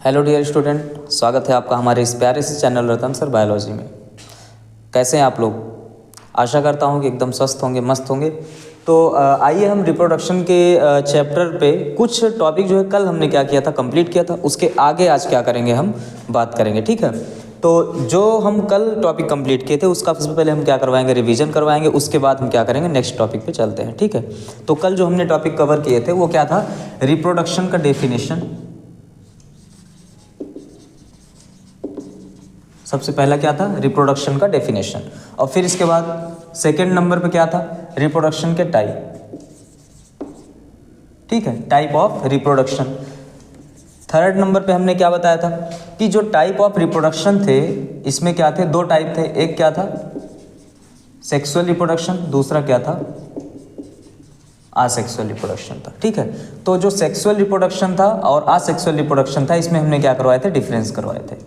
Hello dear student, स्वागत है आपका हमारे इस प्यारे से चैनल रतन सर बायोलॉजी में। कैसे हैं आप लोग? आशा करता हूं कि एकदम स्वस्थ होंगे, मस्त होंगे। तो आइए हम रिप्रोडक्शन के चैप्टर पे कुछ टॉपिक जो है कल हमने क्या किया था, कंप्लीट किया था, उसके आगे आज क्या करेंगे, हम बात करेंगे। ठीक है, तो जो हम कल टॉपिक कंप्लीट किए थे उसका सबसे पहले हम क्या करवाएंगे, रिवीजन करवाएंगे। उसके बाद हम क्या करेंगे, नेक्स्ट टॉपिक पे चलते हैं। ठीक है, तो कल जो हमने टॉपिक कवर किए थे वो क्या था, रिप्रोडक्शन का डेफिनेशन। सबसे पहला क्या था, रिप्रोडक्शन का डेफिनेशन। और फिर इसके बाद सेकंड नंबर पे क्या था, रिप्रोडक्शन के टाइप। ठीक है, type of reproduction. Third number पे हमने क्या बताया था कि जो टाइप ऑफ रिप्रोडक्शन थे इसमें क्या थे, दो टाइप थे। एक क्या था, सेक्सुअल रिप्रोडक्शन, दूसरा क्या था, आसेक्सुअल रिप्रोडक्शन था। ठीक है, तो जो सेक्सुअल रिप्रोडक्शन था और आसेक्सुअल रिप्रोडक्शन था, इसमें हमने क्या करवाए थे, डिफरेंस करवाए थे।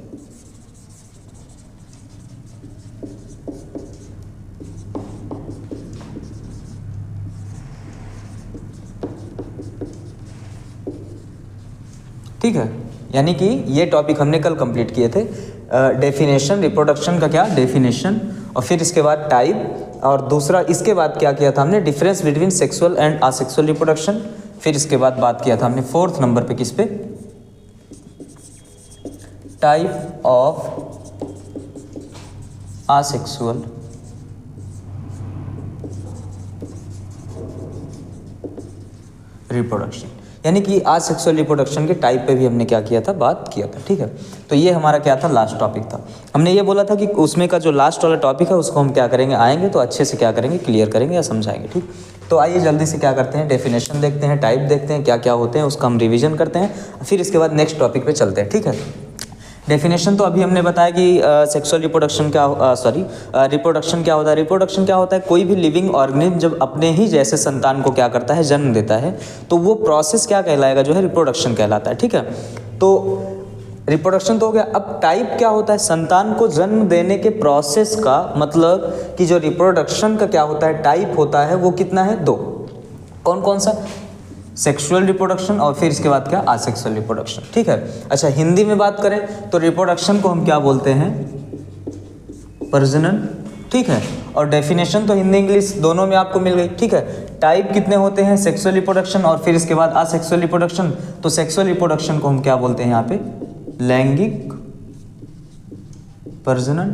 ठीक है, यानी कि ये टॉपिक हमने कल कंप्लीट किए थे। डेफिनेशन, रिप्रोडक्शन का क्या डेफिनेशन, और फिर इसके बाद टाइप, और दूसरा इसके बाद क्या किया था हमने, difference between sexual and asexual reproduction. फिर इसके बाद बात किया था हमने फोर्थ नंबर पे किस पे, टाइप ऑफ आसेक्सुअल रिप्रोडक्शन, यानी कि आसेक्सुअल रिप्रोडक्शन के टाइप पे भी हमने क्या किया था, बात किया था। ठीक है, तो ये हमारा क्या था, लास्ट टॉपिक था। हमने ये बोला था कि उसमें का जो लास्ट वाला टॉपिक है उसको हम क्या करेंगे, आएंगे तो अच्छे से क्या करेंगे, क्लियर करेंगे या समझाएंगे। ठीक, तो आइए जल्दी से क्या करते हैं, डेफिनेशन देखते हैं, टाइप देखते हैं, क्या क्या होते हैं, उसका हम रिविजन करते हैं, फिर इसके बाद नेक्स्ट टॉपिक पे चलते हैं। ठीक है, डेफिनेशन तो अभी हमने बताया कि सेक्सुअल रिप्रोडक्शन क्या, रिप्रोडक्शन क्या होता है। रिप्रोडक्शन क्या होता है, कोई भी लिविंग ऑर्गेनिज्म जब अपने ही जैसे संतान को क्या करता है, जन्म देता है, तो वो प्रोसेस क्या कहलाएगा, जो है रिप्रोडक्शन कहलाता है। ठीक है, तो रिप्रोडक्शन तो हो गया। अब टाइप क्या होता है, संतान को जन्म देने के प्रोसेस का मतलब कि जो रिप्रोडक्शन का क्या होता है, टाइप होता है, वो कितना है, दो। कौन कौन सा, सेक्सुअल रिप्रोडक्शन और फिर इसके बाद क्या, आसेक्सुअल रिप्रोडक्शन। ठीक है, अच्छा हिंदी में बात करें तो रिप्रोडक्शन को हम क्या बोलते हैं, प्रजनन। ठीक है, और डेफिनेशन तो हिंदी इंग्लिश दोनों में आपको मिल गई। ठीक है, टाइप कितने होते हैं, सेक्सुअल रिप्रोडक्शन और फिर इसके बाद आसेक्सुअल रिप्रोडक्शन। तो सेक्सुअल रिप्रोडक्शन को हम क्या बोलते हैं यहाँ पे, लैंगिक प्रजनन।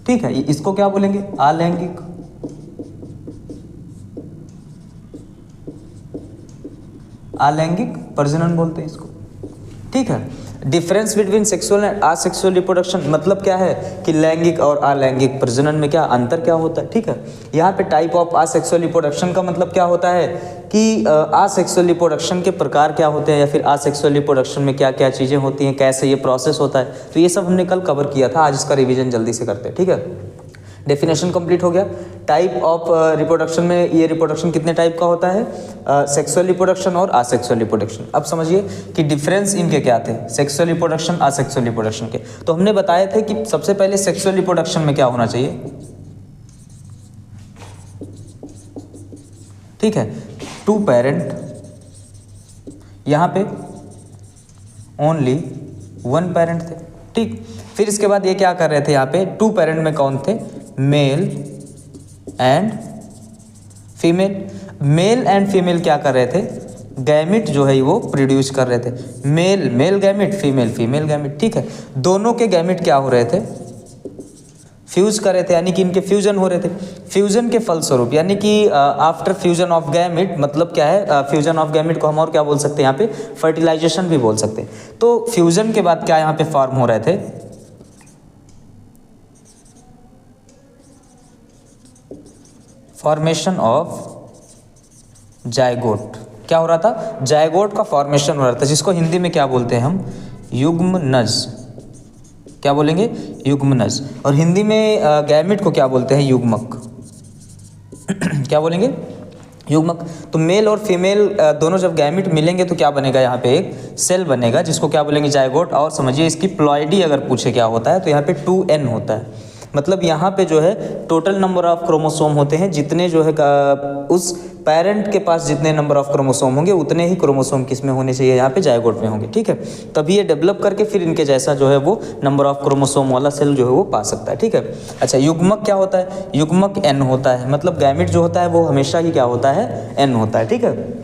ठीक है, इसको क्या बोलेंगे, अलैंगिक। अलैंगिक प्रजनन बोलते हैं इसको। ठीक है, difference between sexual and asexual reproduction मतलब क्या है कि लैंगिक और अलैंगिक प्रजनन में क्या अंतर क्या होता है। ठीक है, यहाँ पे टाइप ऑफ आसेक्सुअल रिप्रोडक्शन का मतलब क्या होता है कि आसेक्सुअल रिप्रोडक्शन के प्रकार क्या होते हैं, या फिर आसेक्सुअल रिप्रोडक्शन में क्या क्या चीज़ें होती हैं, कैसे ये प्रोसेस होता है। तो ये सब हमने कल कवर किया था, आज इसका रिविजन जल्दी से करते हैं। ठीक है, डेफिनेशन कंप्लीट हो गया। टाइप ऑफ रिप्रोडक्शन में ये रिप्रोडक्शन कितने टाइप का होता है, सेक्सुअल रिप्रोडक्शन और आसेक्सुअल रिप्रोडक्शन। अब समझिए कि डिफरेंस इनके क्या थे, सेक्सुअल रिप्रोडक्शन, आसेक्सुअल रिप्रोडक्शन के। तो हमने बताए थे कि सबसे पहले सेक्सुअल रिप्रोडक्शन में क्या होना चाहिए, ठीक है, टू पेरेंट, यहाँ पे ओनली वन पेरेंट थे। ठीक, फिर इसके बाद ये क्या कर रहे थे, यहाँ पे टू पेरेंट में कौन थे, male and female. Male and female क्या कर रहे थे, गैमिट जो है वो प्रोड्यूस कर रहे थे। Male male gamete, female female gamete. ठीक है, दोनों के गैमिट क्या हो रहे थे, फ्यूज कर रहे थे, यानी कि इनके फ्यूजन हो रहे थे। फ्यूजन के फलस्वरूप, यानी कि आफ्टर फ्यूजन ऑफ गैमिट, मतलब क्या है, फ्यूजन ऑफ गैमिट को हम और क्या बोल सकते हैं, यहाँ पे फर्टिलाइजेशन भी बोल सकते हैं। तो फ्यूजन के बाद क्या यहाँ पे फॉर्म हो रहे थे, फॉर्मेशन ऑफ जायगोट। क्या हो रहा था, जायगोट का फॉर्मेशन हो रहा था, जिसको हिंदी में क्या बोलते हैं हम, युग्मनज। क्या बोलेंगे, युग्मनज। और हिंदी में गैमिट को क्या बोलते हैं, युग्मक। क्या बोलेंगे, युग्मक। तो मेल और फीमेल दोनों जब गैमिट मिलेंगे तो क्या बनेगा, यहाँ पे एक सेल बनेगा, जिसको क्या बोलेंगे, जायगोट। और समझिए इसकी प्लॉइडी अगर पूछे क्या होता है, तो यहाँ पे 2n होता है। मतलब यहाँ पे जो है टोटल नंबर ऑफ क्रोमोसोम होते हैं, जितने जो है उस पेरेंट के पास जितने नंबर ऑफ क्रोमोसोम होंगे उतने ही क्रोमोसोम किस में होने चाहिए, यहाँ पे जायगोट में होंगे, ठीक है। तभी ये डेवलप करके फिर इनके जैसा जो है वो नंबर ऑफ क्रोमोसोम वाला सेल जो है वो पा सकता है, ठीक है। अच्छा, युग्मक क्या होता है? युग्मक n होता है, मतलब गैमेट जो होता है वो हमेशा ही क्या होता है, n होता है, ठीक है।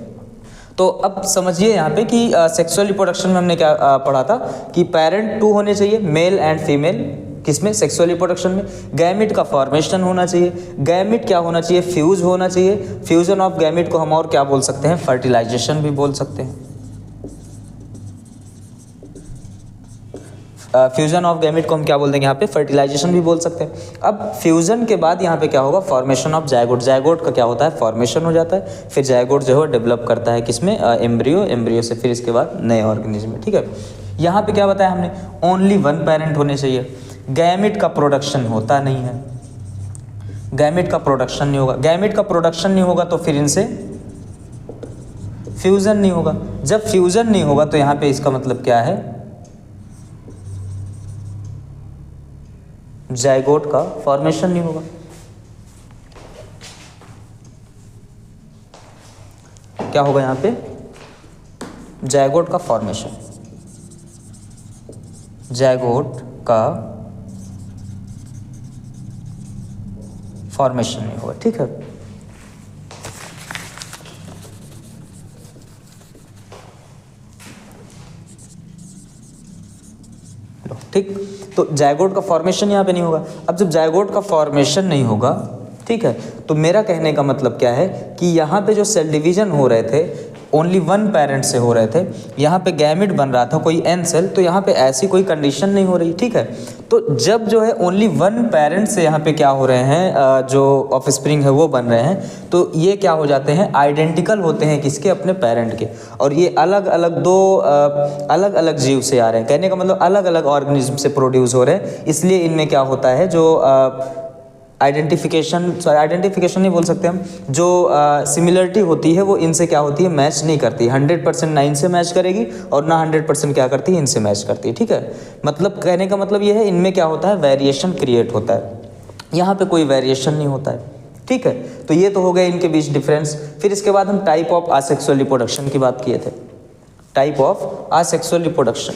तो अब समझिए यहाँ पे कि सेक्सुअल रिप्रोडक्शन में हमने क्या पढ़ा था कि पेरेंट 2 होने चाहिए, मेल एंड फीमेल, किसमें? सेक्सुअल रिप्रोडक्शन में। गैमेट का फॉर्मेशन होना चाहिए, गैमेट क्या होना चाहिए? फ्यूज होना चाहिए। फ्यूजन ऑफ गैमेट को हम और क्या बोल सकते हैं? फर्टिलाइजेशन भी बोल सकते हैं। फ्यूजन ऑफ गैमेट को हम क्या बोल देंगे यहाँ पे? फर्टिलाइजेशन भी बोल सकते हैं। अब फ्यूजन के बाद यहाँ पे क्या होगा? Formation of zygote. जायगोट का क्या होता है? फॉर्मेशन हो जाता है, फिर जायगोट जो है डेवलप करता है किसमें? एम्ब्रियो, एम्ब्रियो से फिर इसके बाद नए ऑर्गेनिज्म में, ठीक है। यहाँ पे क्या बताया हमने? ओनली 1 पेरेंट होने चाहिए। गैमेट का प्रोडक्शन होता नहीं है, गैमेट का प्रोडक्शन नहीं होगा। गैमेट का प्रोडक्शन नहीं होगा तो फिर इनसे फ्यूजन नहीं होगा। जब फ्यूजन नहीं होगा तो यहाँ पे इसका मतलब क्या है? जायगोट का फॉर्मेशन नहीं होगा। क्या होगा यहाँ पे? जायगोट का फॉर्मेशन, जायगोट का फॉर्मेशन नहीं होगा, ठीक है। ठीक, तो जायगोट का फॉर्मेशन यहाँ पे नहीं होगा। अब जब जायगोट का फॉर्मेशन नहीं होगा, ठीक है, तो मेरा कहने का मतलब क्या है कि यहाँ पे जो सेल डिवीजन हो रहे थे ओनली 1 पेरेंट से हो रहे थे, यहाँ पे गैमेट बन रहा था कोई n सेल, तो यहाँ पे ऐसी कोई कंडीशन नहीं हो रही, ठीक है। तो जब जो है ओनली 1 पेरेंट से यहाँ पे क्या हो रहे हैं, जो ऑफस्प्रिंग है वो बन रहे हैं, तो ये क्या हो जाते हैं? आइडेंटिकल होते हैं किसके? अपने पेरेंट के। और ये अलग अलग अलग अलग जीव से आ रहे हैं, कहने का मतलब अलग अलग ऑर्गेनिज्म से प्रोड्यूस हो रहे हैं। इसलिए इनमें क्या होता है, जो आइडेंटिफिकेशन नहीं बोल सकते हम, जो सिमिलरिटी होती है वो इनसे क्या होती है? मैच नहीं करती। 100% ना इनसे मैच करेगी और ना 100% क्या करती है? इनसे मैच करती है, ठीक है। मतलब कहने का मतलब ये है, इनमें क्या होता है? वेरिएशन क्रिएट होता है, यहाँ पे कोई वेरिएशन नहीं होता है, ठीक है। तो ये तो हो गया इनके बीच डिफरेंस। फिर इसके बाद हम टाइप ऑफ आसेक्सुअल रिप्रोडक्शन की बात किए थे। टाइप ऑफ आसेक्सुअल रिप्रोडक्शन,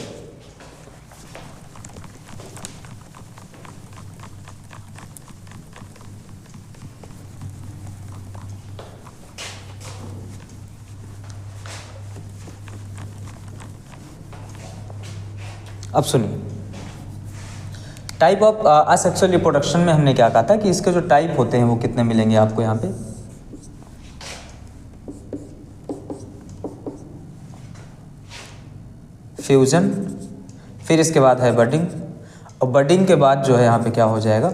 अब सुनिए, टाइप ऑफ असेक्सुअल रिप्रोडक्शन में हमने क्या कहा था कि इसके जो टाइप होते हैं वो कितने मिलेंगे आपको यहाँ पे? फ्यूजन, फिर इसके बाद है बडिंग, और बडिंग के बाद जो है यहाँ पे क्या हो जाएगा?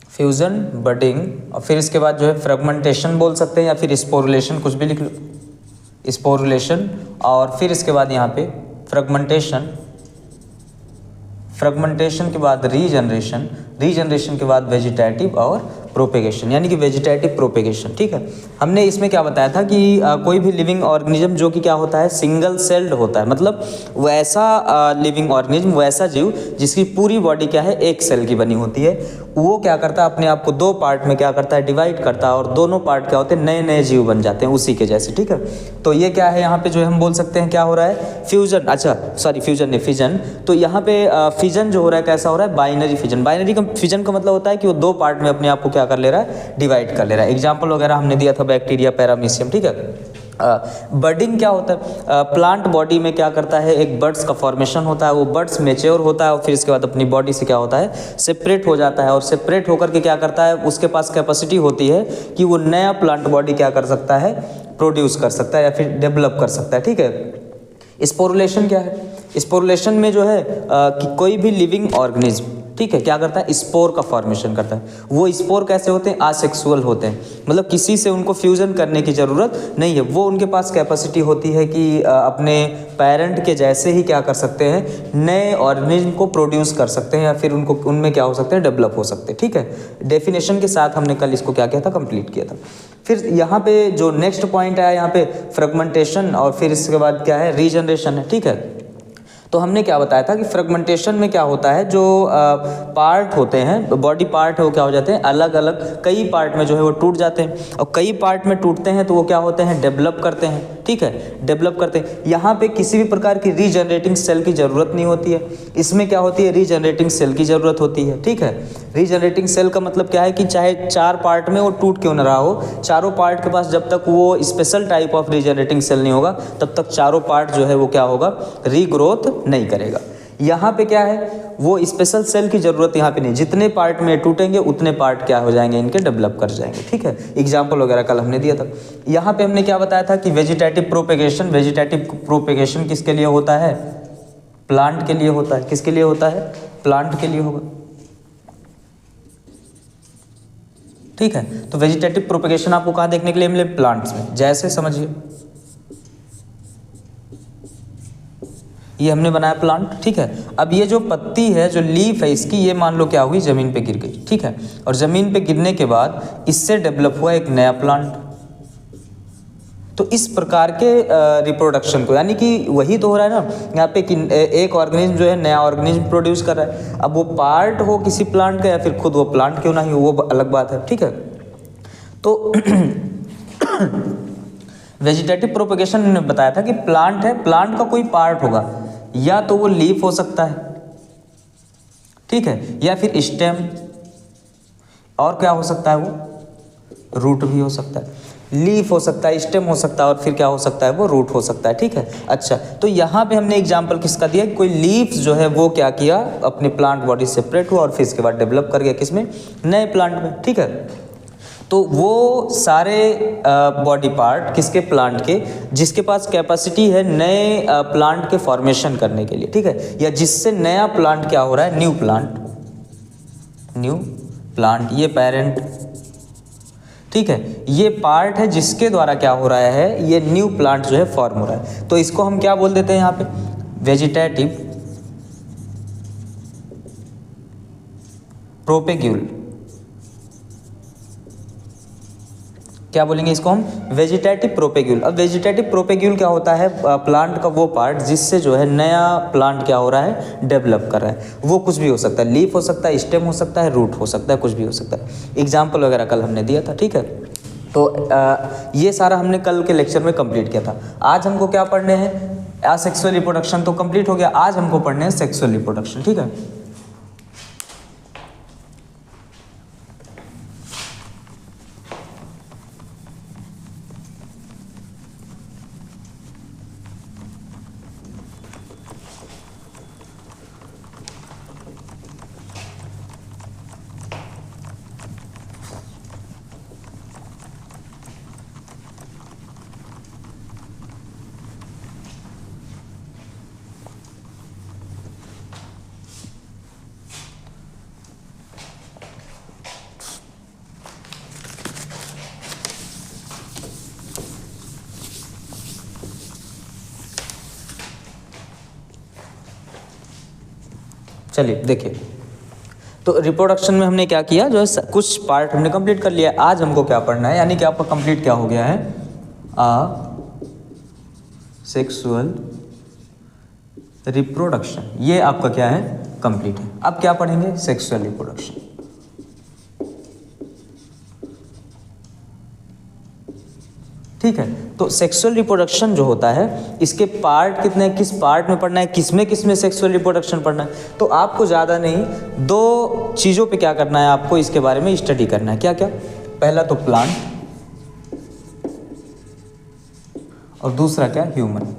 फ्यूजन, बडिंग, और फिर इसके बाद जो है फ्रेगमेंटेशन बोल सकते हैं या फिर स्पोरुलेशन, कुछ भी लिख लो, स्पोरुलेशन। और फिर इसके बाद यहाँ पे फ्रेगमेंटेशन, फ्रेगमेंटेशन के बाद रीजनरेशन, रीजनरेशन के बाद वेजिटेटिव और प्रोपेगेशन, यानी कि वेजिटेटिव प्रोपेगेशन, ठीक है। हमने इसमें क्या बताया था कि कोई भी लिविंग ऑर्गेनिज्म जो कि क्या होता है? सिंगल सेल्ड होता है, मतलब वैसा लिविंग ऑर्गेनिज्म, वैसा जीव जिसकी पूरी बॉडी क्या है? एक सेल की बनी होती है, वो क्या करता है? अपने आप को 2 पार्ट में क्या करता है? डिवाइड करता है, और दोनों पार्ट क्या होते हैं? नए नए जीव बन जाते हैं उसी के जैसे, ठीक है। तो ये क्या है यहाँ पे जो हम बोल सकते हैं क्या हो रहा है? फ्यूजन, अच्छा सॉरी फ्यूजन नहीं, फिजन। तो यहाँ पे फिजन जो हो रहा है कैसा हो रहा है? Binary fission. बाइनरी का फिजन का मतलब होता है कि वो 2 पार्ट में अपने आप को क्या कर ले रहा है? डिवाइड कर ले रहा है। एग्जाम्पल वगैरह हमने दिया था, बैक्टीरिया, पैरामीशियम, ठीक है। बडिंग क्या होता है? प्लांट बॉडी में क्या करता है? एक बड्स का फॉर्मेशन होता है, वो बड्स मेच्योर होता है और फिर इसके बाद अपनी बॉडी से क्या होता है? सेपरेट हो जाता है, और सेपरेट होकर के क्या करता है? उसके पास कैपेसिटी होती है कि वो नया प्लांट बॉडी क्या कर सकता है? प्रोड्यूस कर सकता है या फिर डेवलप कर सकता है, ठीक है। स्पोरुलेशन क्या है? स्पोरुलेशन में जो है कि कोई भी लिविंग ऑर्गेनिज्म, ठीक है, क्या करता है? स्पोर का फॉर्मेशन करता है। वो स्पोर कैसे होते हैं? आसेक्सुअल होते हैं, मतलब किसी से उनको फ्यूजन करने की ज़रूरत नहीं है। वो उनके पास कैपेसिटी होती है कि अपने पेरेंट के जैसे ही क्या कर सकते हैं? नए ऑर्गेनिज्म को प्रोड्यूस कर सकते हैं या फिर उनको उनमें क्या हो सकते हैं? डेवलप हो सकते हैं, ठीक है। डेफिनेशन के साथ हमने कल इसको क्या किया था? कंप्लीट किया था। फिर यहाँ पे जो नेक्स्ट पॉइंट आया यहाँ पे फ्रेगमेंटेशन, और फिर इसके बाद क्या है? रीजनरेशन है, ठीक है। तो हमने क्या बताया था कि फ्रेगमेंटेशन में क्या होता है, जो पार्ट होते हैं, बॉडी पार्ट है, वो क्या हो जाते हैं, अलग अलग कई पार्ट में जो है वो टूट जाते हैं, और कई पार्ट में टूटते हैं तो वो क्या होते हैं, डेवलप करते हैं। ठीक है, डेवलप करते हैं। यहाँ पे किसी भी प्रकार की रीजनरेटिंग सेल की ज़रूरत नहीं होती है, इसमें क्या होती है, रीजनरेटिंग सेल की ज़रूरत होती है। ठीक है, रीजनरेटिंग सेल का मतलब क्या है कि चाहे 4 पार्ट में वो टूट क्यों न रहा हो, चारों पार्ट के पास जब तक वो special type of regenerating cell नहीं होगा तब तक चारों पार्ट जो है वो क्या होगा, रीग्रोथ नहीं करेगा। यहाँ पे क्या है, वो स्पेशल सेल की ज़रूरत यहाँ पे नहीं, जितने पार्ट में टूटेंगे उतने पार्ट क्या हो जाएंगे, इनके डेवलप कर जाएंगे। ठीक है, एग्जाम्पल वगैरह कल हमने दिया था। यहाँ पे हमने क्या बताया था कि वेजिटेटिव प्रोपेगेशन, वेजिटेटिव प्रोपेगेशन किसके लिए होता है, प्लांट के लिए होता है। किसके लिए होता है, प्लांट के लिए होगा। ठीक है, तो वेजिटेटिव प्रोपेगेशन आपको कहाँ देखने के लिए मिले, प्लांट्स में। जैसे समझिए ये हमने बनाया प्लांट। ठीक है, अब ये जो पत्ती है, जो लीफ है इसकी, ये मान लो क्या हुई, ज़मीन पे गिर गई। ठीक है, और ज़मीन पे गिरने के बाद इससे डेवलप हुआ एक नया प्लांट। तो इस प्रकार के रिप्रोडक्शन को, यानी कि वही तो हो रहा है ना यहाँ पे कि एक ऑर्गेनिज्म जो है नया ऑर्गेनिज्म प्रोड्यूस कर रहा है। अब वो पार्ट हो किसी प्लांट का या फिर खुद वो प्लांट क्यों ना ही, वो अलग बात है। ठीक है, तो वेजिटेटिव प्रोपेगेशन ने बताया था कि प्लांट है, प्लांट का कोई पार्ट होगा, या तो वो लीफ हो सकता है, ठीक है, या फिर स्टेम, और क्या हो सकता है, वो रूट भी हो सकता है। लीफ हो सकता है, स्टेम हो सकता है, और फिर क्या हो सकता है, वो रूट हो सकता है। ठीक है, अच्छा, तो यहाँ पे हमने एग्जाम्पल किसका दिया, कोई लीफ जो है वो क्या किया, अपने प्लांट बॉडी सेपरेट हुआ और फिर इसके बाद डेवलप कर गया किसमें, नए प्लांट में। ठीक है, तो वो सारे बॉडी पार्ट किसके, प्लांट के, जिसके पास कैपेसिटी है नए प्लांट के फॉर्मेशन करने के लिए। ठीक है, या जिससे नया प्लांट क्या हो रहा है, न्यू प्लांट, न्यू प्लांट, ये पेरेंट। ठीक है, ये पार्ट है जिसके द्वारा क्या हो रहा है, ये न्यू प्लांट जो है फॉर्म हो रहा है। तो इसको हम क्या बोल देते हैं यहाँ पे, वेजिटेटिव प्रोपेग्यूल। क्या बोलेंगे इसको हम, वेजिटेटिव प्रोपेग्यूल। अब वेजिटेटिव प्रोपेग्यूल क्या होता है, प्लांट का वो पार्ट जिससे जो है नया प्लांट क्या हो रहा है, डेवलप कर रहा है। वो कुछ भी हो सकता है, लीफ हो सकता है, स्टेम हो सकता है, रूट हो सकता है, कुछ भी हो सकता है। एग्जाम्पल वगैरह कल हमने दिया था। ठीक है, तो ये सारा हमने कल के लेक्चर में कंप्लीट किया था। आज हमको क्या पढ़ने हैं, असेक्सुअल रिप्रोडक्शन तो कंप्लीट हो गया, आज हमको पढ़ने हैं सेक्सुअल रिप्रोडक्शन। ठीक है, चलिए देखिए, तो रिप्रोडक्शन में हमने क्या किया, जो है कुछ पार्ट हमने कंप्लीट कर लिया। आज हमको क्या पढ़ना है, यानी कि आपका कंप्लीट क्या हो गया है, सेक्सुअल रिप्रोडक्शन, ये आपका क्या है, कंप्लीट है। अब क्या पढ़ेंगे, सेक्सुअल रिप्रोडक्शन। ठीक है, तो सेक्सुअल रिप्रोडक्शन जो होता है, इसके पार्ट कितने, किस पार्ट में पढ़ना है, किसमें सेक्सुअल रिप्रोडक्शन पढ़ना है, तो आपको ज़्यादा नहीं, 2 चीज़ों पे क्या करना है, आपको इसके बारे में स्टडी करना है। क्या क्या, पहला तो प्लांट, और दूसरा क्या, ह्यूमन।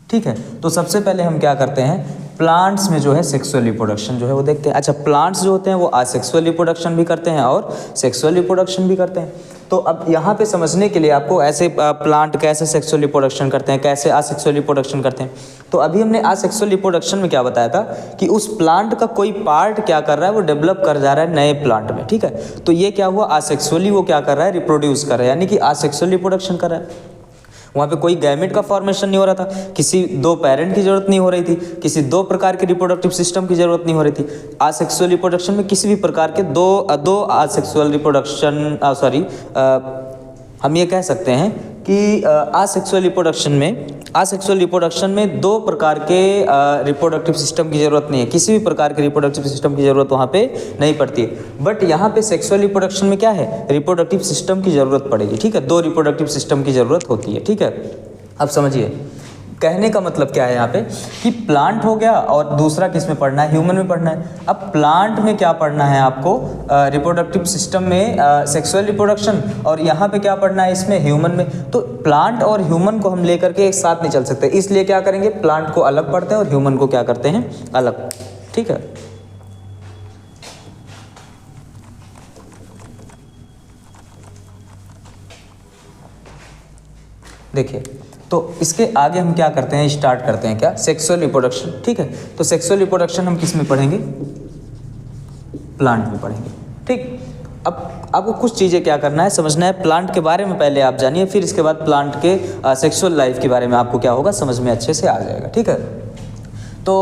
ठीक है, तो सबसे पहले हम क्या करते हैं, प्लांट्स में जो है सेक्सुअल रिप्रोडक्शन जो है वो देखते हैं। अच्छा, प्लांट्स जो होते हैं वो असेक्सुअल रिप्रोडक्शन भी करते हैं और सेक्सुअल रिप्रोडक्शन भी करते हैं। तो अब यहाँ पे समझने के लिए आपको ऐसे प्लांट कैसे सेक्सुअल रिप्रोडक्शन करते हैं, कैसे असेक्सुअल रिप्रोडक्शन करते हैं, तो अभी हमने असेक्सुअल रिप्रोडक्शन में क्या बताया था कि उस प्लांट का कोई पार्ट क्या कर रहा है, वो डेवलप कर जा रहा है नए प्लांट में। ठीक है, तो ये क्या हुआ, असेक्सुअली वो क्या कर रहा है, रिप्रोड्यूस कर रहा है, यानी कि असेक्सुअल रिप्रोडक्शन कर रहा है। वहाँ पे कोई गैमेट का फॉर्मेशन नहीं हो रहा था, किसी 2 पेरेंट की जरूरत नहीं हो रही थी, किसी 2 प्रकार के रिप्रोडक्टिव सिस्टम की जरूरत नहीं हो रही थी। असेक्सुअल रिप्रोडक्शन में किसी भी प्रकार के दो असेक्सुअल रिप्रोडक्शन, हम ये कह सकते हैं कि असेक्सुअल रिप्रोडक्शन में असेक्सुअल रिप्रोडक्शन में दो प्रकार के रिप्रोडक्टिव सिस्टम की ज़रूरत नहीं है, किसी भी प्रकार के रिप्रोडक्टिव सिस्टम की ज़रूरत वहाँ पे नहीं पड़ती है। बट यहाँ पे सेक्सुअल रिप्रोडक्शन में क्या है, रिप्रोडक्टिव सिस्टम की ज़रूरत पड़ेगी, ठीक है, दो रिप्रोडक्टिव सिस्टम की ज़रूरत होती है, ठीक है। अब समझिए कहने का मतलब क्या है यहाँ पे कि प्लांट हो गया और दूसरा किस में पढ़ना है, ह्यूमन में पढ़ना है। अब प्लांट में क्या पढ़ना है आपको, रिप्रोडक्टिव सिस्टम में सेक्सुअल रिप्रोडक्शन, और यहाँ पे क्या पढ़ना है इसमें, ह्यूमन में। तो प्लांट और ह्यूमन को हम लेकर के एक साथ नहीं चल सकते, इसलिए क्या करेंगे, प्लांट को अलग पढ़ते हैं और ह्यूमन को क्या करते हैं, अलग, ठीक है। देखिए तो इसके आगे हम क्या करते हैं, स्टार्ट करते हैं क्या, सेक्सुअल रिप्रोडक्शन, ठीक है। तो सेक्सुअल रिप्रोडक्शन हम किस में पढ़ेंगे, प्लांट में पढ़ेंगे, ठीक। अब आपको कुछ चीज़ें क्या करना है, समझना है, प्लांट के बारे में पहले आप जानिए, फिर इसके बाद प्लांट के सेक्सुअल लाइफ के बारे में आपको क्या होगा, समझ में अच्छे से आ जाएगा, ठीक है। तो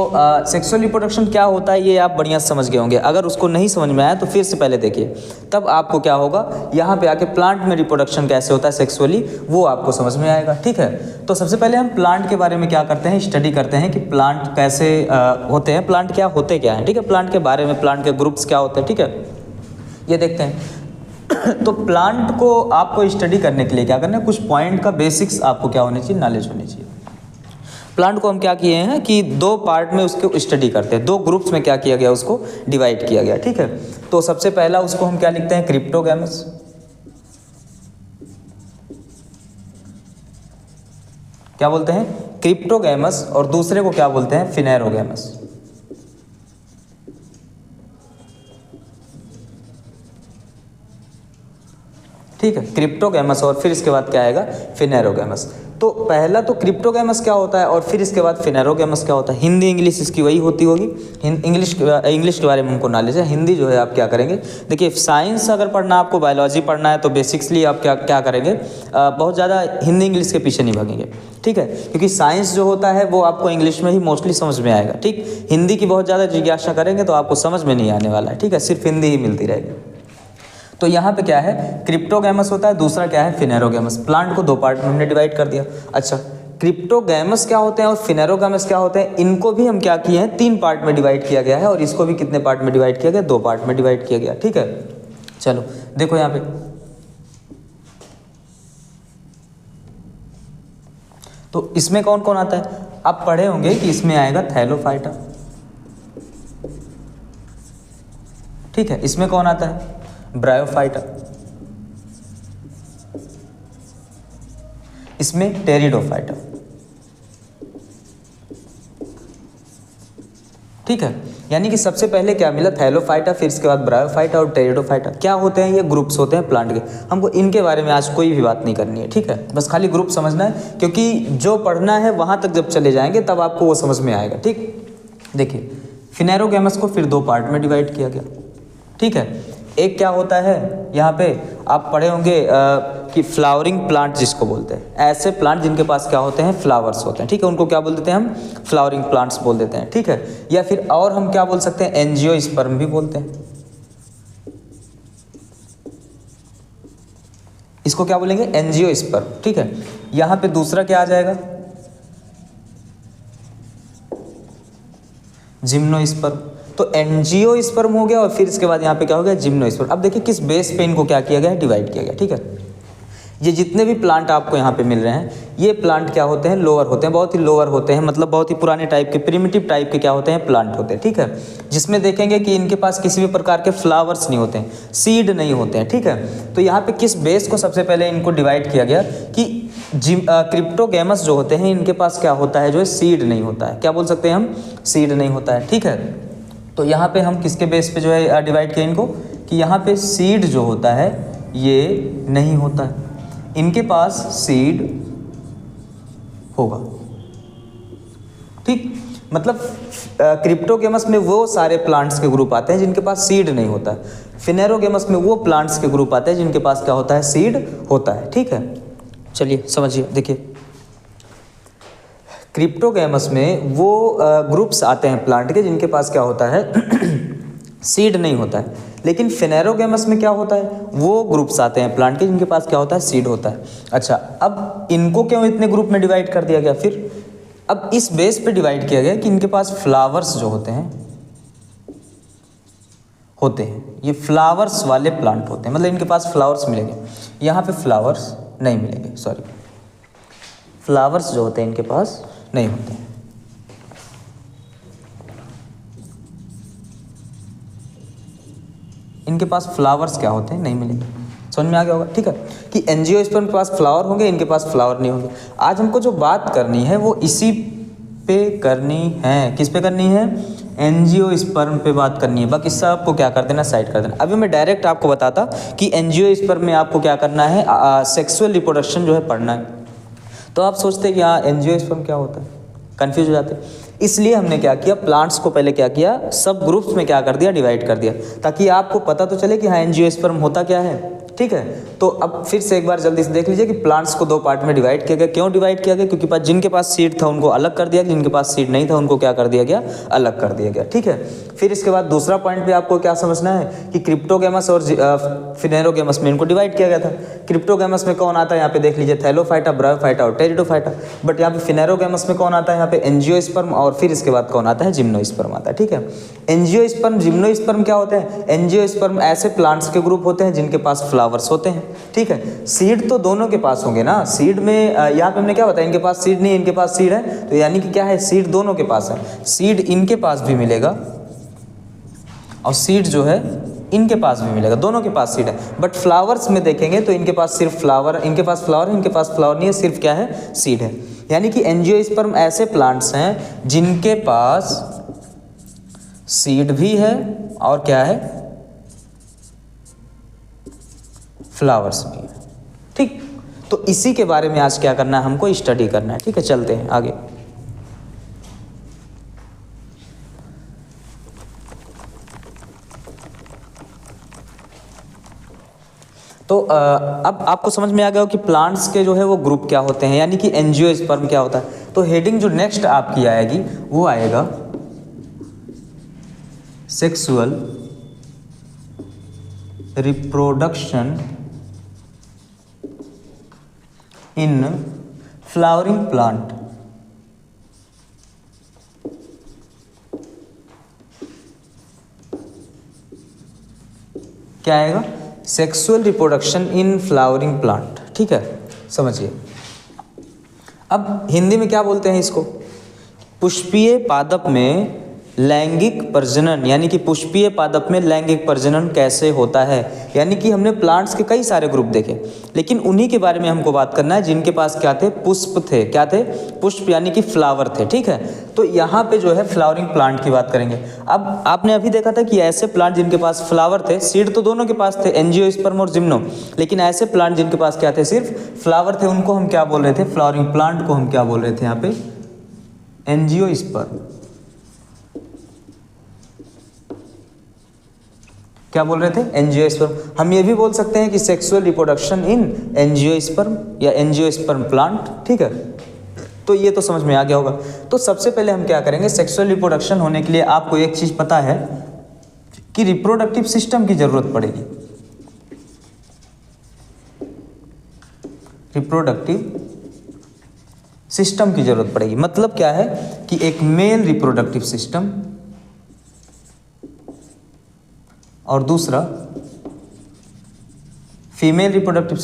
सेक्सुअल रिप्रोडक्शन क्या होता है ये आप बढ़िया समझ गए होंगे। अगर उसको नहीं समझ में आया तो फिर से पहले देखिए, तब आपको क्या होगा, यहाँ पे आके प्लांट में रिप्रोडक्शन कैसे होता है सेक्सुअली, वो आपको समझ में आएगा, ठीक है। तो सबसे पहले हम प्लांट के बारे में क्या करते हैं, स्टडी करते हैं कि प्लांट कैसे होते हैं, प्लांट क्या होते क्या हैं, ठीक है, प्लांट के बारे में, प्लांट के ग्रुप्स क्या होते हैं, ठीक है, ये देखते हैं। तो प्लांट को आपको स्टडी करने के लिए क्या करना है, कुछ पॉइंट का बेसिक्स आपको क्या होनी चाहिए, नॉलेज होनी चाहिए। प्लांट को हम क्या किए हैं कि दो पार्ट में उसको स्टडी करते हैं, दो ग्रुप्स में क्या किया गया, उसको डिवाइड किया गया, ठीक है। तो सबसे पहला उसको हम क्या लिखते हैं, क्रिप्टोगैमस, क्या बोलते हैं, क्रिप्टोगैमस, और दूसरे को क्या बोलते हैं, फिनेरोगैमस, ठीक है, क्रिप्टोगैमस, और फिर इसके बाद क्या आएगा, फिनेरोगैमस। तो पहला तो क्रिप्टोगैमस क्या होता है और फिर इसके बाद फिनेरोगैमस क्या होता है, हिंदी इंग्लिश इसकी वही होती होगी, इंग्लिश के बारे में हमको नॉलेज है। हिंदी जो है आप क्या करेंगे, देखिए साइंस अगर पढ़ना, आपको बायोलॉजी पढ़ना है तो बेसिक्सली आप क्या करेंगे, बहुत ज़्यादा हिंदी इंग्लिश के पीछे नहीं भागेंगे, ठीक है, क्योंकि साइंस जो होता है वो आपको इंग्लिश में ही मोस्टली समझ में आएगा, ठीक। हिंदी की बहुत ज़्यादा जिज्ञासा करेंगे तो आपको समझ में नहीं आने वाला है, ठीक है, सिर्फ हिंदी ही मिलती रहेगी। तो यहाँ पे क्या है, क्रिप्टोगैमस होता है, दूसरा क्या है, फिनेरोगैमस। प्लांट को दो पार्ट में हमने डिवाइड कर दिया। अच्छा, क्रिप्टोगैमस क्या होते हैं और फिनेरोगैमस क्या होते हैं, इनको भी हम क्या किए हैं, तीन पार्ट में डिवाइड किया गया है, और इसको भी कितने पार्ट में डिवाइड किया गया, दो पार्ट में डिवाइड किया गया, ठीक है। चलो देखो यहाँ पे, तो इसमें कौन कौन आता है, आप पढ़े होंगे कि इसमें आएगा थैलोफाइटा, ठीक है। इसमें कौन आता है, ब्रायोफाइटा, इसमें टेरिडोफाइटा, ठीक है। यानी कि सबसे पहले क्या मिला, थैलोफाइटा, फिर इसके बाद ब्रायोफाइटा और टेरिडोफाइटा। क्या होते हैं ये, ग्रुप्स होते हैं प्लांट के। हमको इनके बारे में आज कोई भी बात नहीं करनी है, ठीक है, बस खाली ग्रुप समझना है, क्योंकि जो पढ़ना है वहां तक जब चले जाएंगे तब आपको वो समझ में आएगा, ठीक। देखिए फिनेरोगैमस को फिर दो पार्ट में डिवाइड किया गया, ठीक है। एक क्या होता है, यहाँ पे आप पढ़े होंगे कि फ्लावरिंग प्लांट जिसको बोलते हैं, ऐसे प्लांट जिनके पास क्या होते हैं, फ्लावर्स होते हैं, ठीक है, उनको क्या बोल देते हैं हम, फ्लावरिंग प्लांट्स बोल देते हैं, ठीक है। या फिर और हम क्या बोल सकते हैं, एंजियोस्पर्म भी बोलते हैं, इसको क्या बोलेंगे, एंजियोस्पर्म, ठीक है। यहाँ पे दूसरा क्या आ जाएगा, जिम्नोस्पर्म। तो एंजियोस्पर्म हो गया और फिर इसके बाद यहाँ पे क्या हो गया, जिम्नोस्पर्म। अब देखिए किस बेस पे इनको क्या किया गया है, डिवाइड किया गया, ठीक है। ये जितने भी प्लांट आपको यहाँ पे मिल रहे हैं, ये प्लांट क्या होते हैं, लोअर होते हैं, बहुत ही लोअर होते हैं, मतलब बहुत ही पुराने टाइप के, प्रिमिटिव टाइप के क्या होते हैं, प्लांट होते हैं, ठीक है। जिसमें देखेंगे कि इनके पास किसी भी प्रकार के फ्लावर्स नहीं होते हैं, सीड नहीं होते हैं, ठीक है। तो यहाँ पे किस बेस को सबसे पहले इनको डिवाइड किया गया कि क्रिप्टोगैमस जो होते हैं इनके पास क्या होता है, जो है सीड नहीं होता है, क्या बोल सकते हैं हम, सीड नहीं होता है, ठीक है। तो यहाँ पे हम किसके बेस पे जो है डिवाइड किया इनको, कि यहाँ पे सीड जो होता है ये नहीं होता है, इनके पास सीड होगा, ठीक। मतलब क्रिप्टोगैमस में वो सारे प्लांट्स के ग्रुप आते हैं जिनके पास सीड नहीं होता है, फिनेरोगैमस में वो प्लांट्स के ग्रुप आते हैं जिनके पास क्या होता है, सीड होता है, ठीक है। चलिए समझिए, देखिए क्रिप्टोगैमस में वो ग्रुप्स आते हैं प्लांट के जिनके पास क्या होता है, सीड नहीं होता है। लेकिन फेनेरोगेमस में क्या होता है, वो ग्रुप्स आते हैं प्लांट के जिनके पास क्या होता है, सीड होता है। अच्छा, अब इनको क्यों इतने ग्रुप में डिवाइड कर दिया गया, फिर अब इस बेस पे डिवाइड किया गया कि इनके पास फ्लावर्स जो होते हैं ये फ्लावर्स वाले प्लांट होते हैं, मतलब इनके पास फ्लावर्स मिलेंगे। यहाँ पे फ्लावर्स नहीं मिलेंगे, सॉरी, फ्लावर्स जो होते हैं इनके पास नहीं होते हैं। इनके पास फ्लावर्स क्या होते हैं, नहीं मिलेंगे। समझ में आ गया होगा, ठीक है, कि एंजियोस्पर्म के पास फ्लावर होंगे, इनके पास फ्लावर नहीं होंगे। आज हमको जो बात करनी है वो इसी पे करनी है। किस पे करनी है, एंजियोस्पर्म पे बात करनी है। बाकी सब को क्या कर देना, साइड कर देना। अभी मैं डायरेक्ट आपको बताता कि एंजियोस्पर्म में आपको क्या करना है, सेक्सुअल रिप्रोडक्शन जो है पढ़ना है। तो आप सोचते हैं कि हाँ एंजियोस्पर्म क्या होता है, कंफ्यूज हो जाते हैं। इसलिए हमने क्या किया, प्लांट्स को पहले क्या किया, सब ग्रुप्स में क्या कर दिया, डिवाइड कर दिया, ताकि आपको पता तो चले कि हाँ एंजियोस्पर्म होता क्या है। ठीक है, तो अब फिर से एक बार जल्दी से देख लीजिए कि प्लांट्स को दो पार्ट में डिवाइड किया गया। क्यों डिवाइड किया गया, क्योंकि जिनके पास सीड था उनको अलग कर दिया, जिनके पास सीड नहीं था उनको क्या कर दिया गया, अलग कर दिया गया। ठीक है, फिर इसके बाद दूसरा पॉइंट पे आपको क्या समझना है कि क्रिप्टोगेमस और फिनेरोगेमस में इनको डिवाइड किया गया था। क्रिप्टोगेमस में कौन आता है, यहाँ पे देख लीजिए, थैलोफाइटा, ब्रायोफाइटा और टेरिडोफाइटा। बट यहाँ पे फिनेरोगेमस में कौन आता है, यहाँ पे एंजियोस्पर्म, और फिर इसके बाद कौन आता है, जिम्नोस्पर्म आता है। ठीक है, एंजियोस्पर्म जिम्नोस्पर्म क्या होते हैं, एंजियोस्पर्म ऐसे प्लांट्स के ग्रुप होते हैं जिनके पास फ्लावर्स होते हैं। ठीक है, सीड तो दोनों के पास होंगे ना, सीड में यहाँ पे हमने क्या बताया, इनके पास सीड नहीं, इनके पास सीड है, तो यानी कि क्या है, सीड दोनों के पास है। सीड इनके पास भी मिलेगा और सीड जो है इनके पास भी मिलेगा, दोनों के पास सीड है। बट फ्लावर्स में देखेंगे तो इनके पास सिर्फ फ्लावर, इनके पास फ्लावर है, इनके पास फ्लावर नहीं है, सिर्फ क्या है, सीड है। यानी कि एंजियोस्पर्म ऐसे प्लांट्स हैं जिनके पास सीड भी है और क्या है, फ्लावर्स भी है। ठीक, तो इसी के बारे में आज क्या करना है, हमको स्टडी करना है। ठीक है, चलते हैं आगे। तो अब आपको समझ में आ गया हो कि प्लांट्स के जो है वो ग्रुप क्या होते हैं, यानी कि एंजियोस्पर्म क्या होता है। तो हेडिंग जो नेक्स्ट आपकी आएगी वो आएगा sexual reproduction in flowering plant. क्या आएगा, sexual reproduction in flowering plant. ठीक है, समझिए। अब हिंदी में क्या बोलते हैं इसको, पुष्पीय पादप में लैंगिक प्रजनन, यानी कि पुष्पीय पादप में लैंगिक प्रजनन कैसे होता है। यानी कि हमने प्लांट्स के कई सारे ग्रुप देखे, लेकिन उन्हीं के बारे में हमको बात करना है जिनके पास क्या थे, पुष्प थे। क्या थे, पुष्प, यानी कि फ्लावर थे। ठीक है, तो यहाँ पे जो है फ्लावरिंग प्लांट की बात करेंगे। अब आपने अभी देखा था कि ऐसे प्लांट जिनके पास फ्लावर थे, सीड तो दोनों के पास थे, एंजियोस्पर्म और जिम्नो, लेकिन ऐसे प्लांट जिनके पास क्या थे, सिर्फ फ्लावर थे, उनको हम क्या बोल रहे थे, फ्लावरिंग प्लांट को हम क्या बोल रहे थे, यहाँ पे एंजियोस्पर्म। क्या बोल रहे थे, एंजियोस्पर्म। हम ये भी बोल सकते हैं कि सेक्सुअल रिप्रोडक्शन इन एंजियोस्पर्म या एंजियोस्पर्म प्लांट। ठीक है, तो ये तो समझ में आ गया होगा। तो सबसे पहले हम क्या करेंगे, सेक्सुअल रिप्रोडक्शन होने के लिए आपको एक चीज पता है कि रिप्रोडक्टिव सिस्टम की जरूरत पड़ेगी। रिप्रोडक्टिव सिस्टम की जरूरत पड़ेगी, मतलब क्या है कि एक मेल रिप्रोडक्टिव सिस्टम और दूसरा फीमेल रिप्रोडक्टिव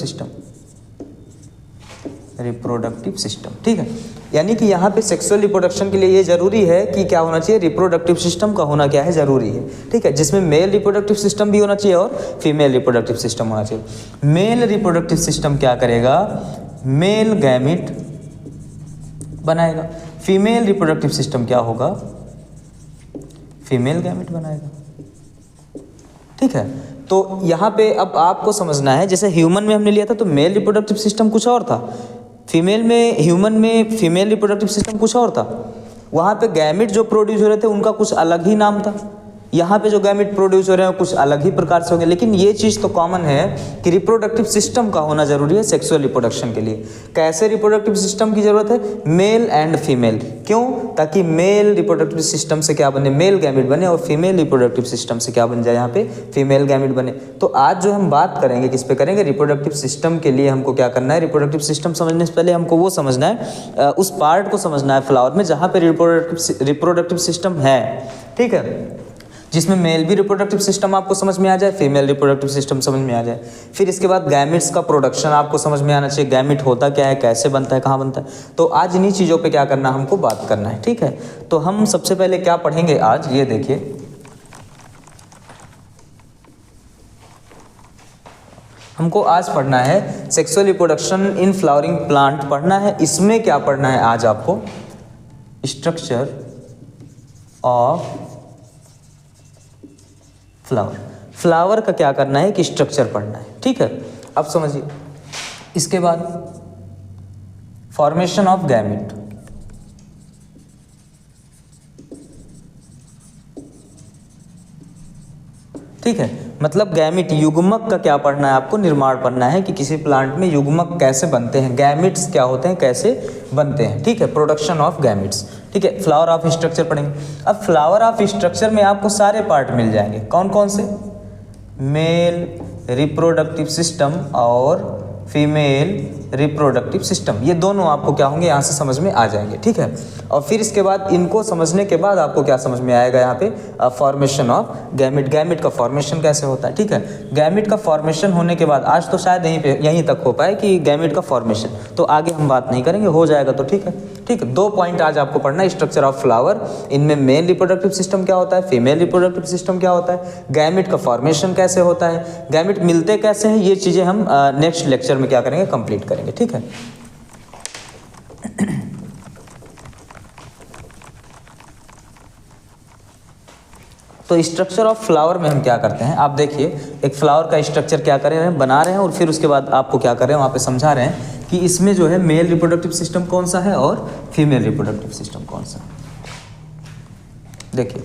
सिस्टम। ठीक है, यानी कि यहाँ पे सेक्सुअल रिप्रोडक्शन के लिए ये जरूरी है कि क्या होना चाहिए, रिप्रोडक्टिव सिस्टम का होना क्या है, जरूरी है। ठीक है, जिसमें मेल रिप्रोडक्टिव सिस्टम भी होना चाहिए और फीमेल रिप्रोडक्टिव सिस्टम होना चाहिए। मेल रिप्रोडक्टिव सिस्टम क्या करेगा, मेल गैमिट बनाएगा। फीमेल रिप्रोडक्टिव सिस्टम क्या होगा, फीमेल गैमिट बनाएगा। ठीक है, तो यहाँ पे अब आपको समझना है, जैसे ह्यूमन में हमने लिया था तो मेल रिप्रोडक्टिव सिस्टम कुछ और था, फीमेल में, ह्यूमन में फीमेल रिप्रोडक्टिव सिस्टम कुछ और था। वहाँ पे गैमिट जो प्रोड्यूस हो रहे थे उनका कुछ अलग ही नाम था। यहाँ पे जो गैमेट प्रोड्यूस हो रहे हैं कुछ अलग ही प्रकार से होंगे, लेकिन ये चीज़ तो कॉमन है कि रिप्रोडक्टिव सिस्टम का होना जरूरी है सेक्सुअल रिप्रोडक्शन के लिए। कैसे रिप्रोडक्टिव सिस्टम की जरूरत है? Male and female. क्यों? ताकि मेल रिप्रोडक्टिव सिस्टम से क्या बने? मेल गैमेट बने, और फीमेल रिप्रोडक्टिव सिस्टम से क्या बन जाए? यहाँ पे फीमेल गैमेट बने। तो आज जो हम बात करेंगे किस पे करेंगे? रिप्रोडक्टिव सिस्टम के लिए हमको क्या करना है? रिप्रोडक्टिव सिस्टम समझने से पहले हमको वो समझना है, उस पार्ट को समझना है फ्लावर में जहाँ पे रिप्रोडक्टिव सिस्टम है, ठीक है, जिसमें मेल भी रिप्रोडक्टिव सिस्टम आपको समझ में आ जाए, फीमेल रिप्रोडक्टिव सिस्टम समझ में आ जाए। फिर इसके बाद गैमेट्स का प्रोडक्शन आपको समझ में आना चाहिए, गैमेट होता क्या है, कैसे बनता है, कहाँ बनता है। तो आज इन्हीं चीज़ों पे क्या करना है, हमको बात करना है, ठीक है। तो हम सबसे पहले क्या पढ़ेंगे आज, ये देखिए, हमको आज पढ़ना है sexual reproduction in flowering plant पढ़ना है। इसमें क्या पढ़ना है आज आपको? Structure of flower. फ्लावर का क्या करना है कि स्ट्रक्चर पढ़ना है, ठीक है। अब समझिए, इसके बाद फॉर्मेशन ऑफ गैमेट, ठीक है, मतलब गैमेट युग्मक का क्या पढ़ना है आपको? निर्माण पढ़ना है कि किसी प्लांट में युग्मक कैसे बनते हैं, गैमेट्स क्या होते हैं, कैसे बनते हैं, ठीक है, प्रोडक्शन ऑफ गैमेट्स, ठीक है। फ्लावर ऑफ स्ट्रक्चर पढ़ेंगे। अब फ्लावर ऑफ स्ट्रक्चर में आपको सारे पार्ट मिल जाएंगे, कौन कौन से? मेल रिप्रोडक्टिव सिस्टम और फीमेल रिप्रोडक्टिव सिस्टम, ये दोनों आपको क्या होंगे? यहाँ से समझ में आ जाएंगे, ठीक है। और फिर इसके बाद इनको समझने के बाद आपको क्या समझ में आएगा? यहाँ पे फॉर्मेशन ऑफ गैमेट, गैमेट का फॉर्मेशन कैसे होता है, ठीक है। गैमेट का फॉर्मेशन होने के बाद, आज तो शायद यहीं तक हो पाए कि गैमेट का फॉर्मेशन, तो आगे हम बात नहीं करेंगे, हो जाएगा तो ठीक है, ठीक है। 2 पॉइंट आज आपको पढ़ना है, स्ट्रक्चर ऑफ फ्लावर, इनमें मेल रिप्रोडक्टिव सिस्टम क्या होता है, फीमेल रिप्रोडक्टिव सिस्टम क्या होता है, गैमेट का फॉर्मेशन कैसे होता है, गैमेट मिलते कैसे हैं, ये चीज़ें हम नेक्स्ट लेक्चर में क्या करेंगे? कंप्लीट करेंगे, ठीक है। तो स्ट्रक्चर ऑफ फ्लावर में हम क्या करते हैं, आप देखिए, एक फ्लावर का स्ट्रक्चर क्या कर रहे हैं, बना रहे हैं, और फिर उसके बाद आपको क्या कर रहे हैं, वहाँ पे समझा रहे हैं कि इसमें जो है मेल रिप्रोडक्टिव सिस्टम कौन सा है और फीमेल रिप्रोडक्टिव सिस्टम कौन सा है। देखिए,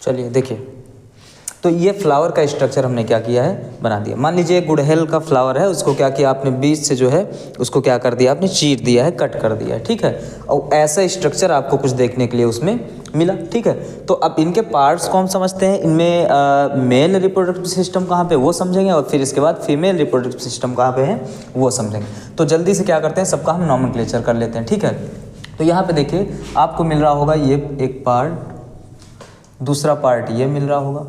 चलिए देखिए, तो ये फ्लावर का स्ट्रक्चर हमने क्या किया है, बना दिया। मान लीजिए गुड़हल का फ्लावर है, उसको क्या किया आपने, बीच से जो है उसको क्या कर दिया आपने, चीर दिया है, कट कर दिया है, ठीक है। और ऐसा स्ट्रक्चर आपको कुछ देखने के लिए उसमें मिला, ठीक है। तो अब इनके पार्ट्स को हम समझते हैं। इनमें मेल रिप्रोडक्टिव सिस्टम कहाँ पे वो समझेंगे, और फिर इसके बाद फीमेल रिप्रोडक्टिव सिस्टम कहाँ पे है वो समझेंगे। तो जल्दी से क्या करते हैं, सबका हम नॉमेनक्लेचर कर लेते हैं, ठीक है। तो यहाँ पे देखिए आपको मिल रहा होगा ये एक पार्ट, दूसरा पार्ट ये मिल रहा होगा,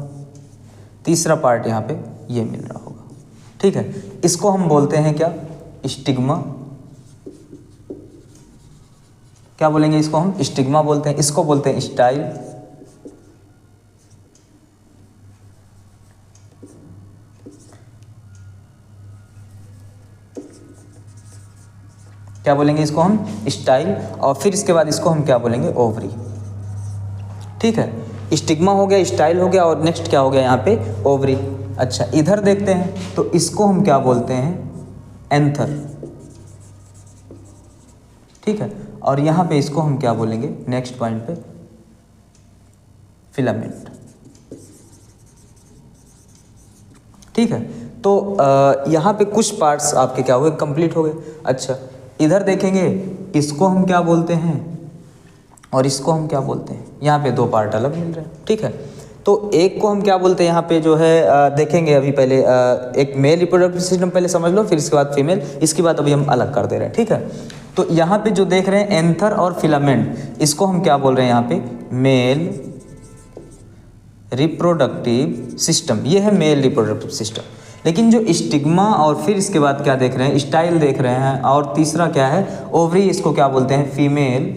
तीसरा पार्ट यहाँ पे ये मिल रहा होगा, ठीक है। इसको हम बोलते हैं क्या, स्टिग्मा। क्या बोलेंगे इसको हम, स्टिग्मा बोलते हैं। इसको बोलते हैं स्टाइल, क्या बोलेंगे इसको हम, स्टाइल। और फिर इसके बाद इसको हम क्या बोलेंगे, ओवरी, ठीक है। स्टिग्मा हो गया, स्टाइल हो गया, और नेक्स्ट क्या हो गया यहाँ पे, ओवरी। अच्छा इधर देखते हैं, तो इसको हम क्या बोलते हैं, एंथर, ठीक है। और यहाँ पे इसको हम क्या बोलेंगे, नेक्स्ट पॉइंट पे, फिलामेंट, ठीक है। तो यहाँ पे कुछ पार्ट्स आपके क्या हुए, कंप्लीट हो गए। अच्छा इधर देखेंगे, इसको हम क्या बोलते हैं और इसको हम क्या बोलते हैं, यहाँ पे दो पार्ट अलग मिल रहे हैं, ठीक है। तो एक को हम क्या बोलते हैं, यहाँ पे जो है देखेंगे अभी पहले एक मेल रिप्रोडक्टिव सिस्टम पहले समझ लो, फिर इसके बाद फीमेल, इसकी बात अभी हम अलग कर दे रहे हैं, ठीक है। तो यहाँ पे जो देख रहे हैं एंथर और फिलामेंट, इसको हम क्या बोल रहे हैं यहाँ पे, मेल रिप्रोडक्टिव सिस्टम, ये है मेल रिप्रोडक्टिव सिस्टम। लेकिन जो स्टिग्मा और फिर इसके बाद क्या देख रहे हैं, स्टाइल देख रहे हैं, और तीसरा क्या है, ओवरी, इसको क्या बोलते हैं, फीमेल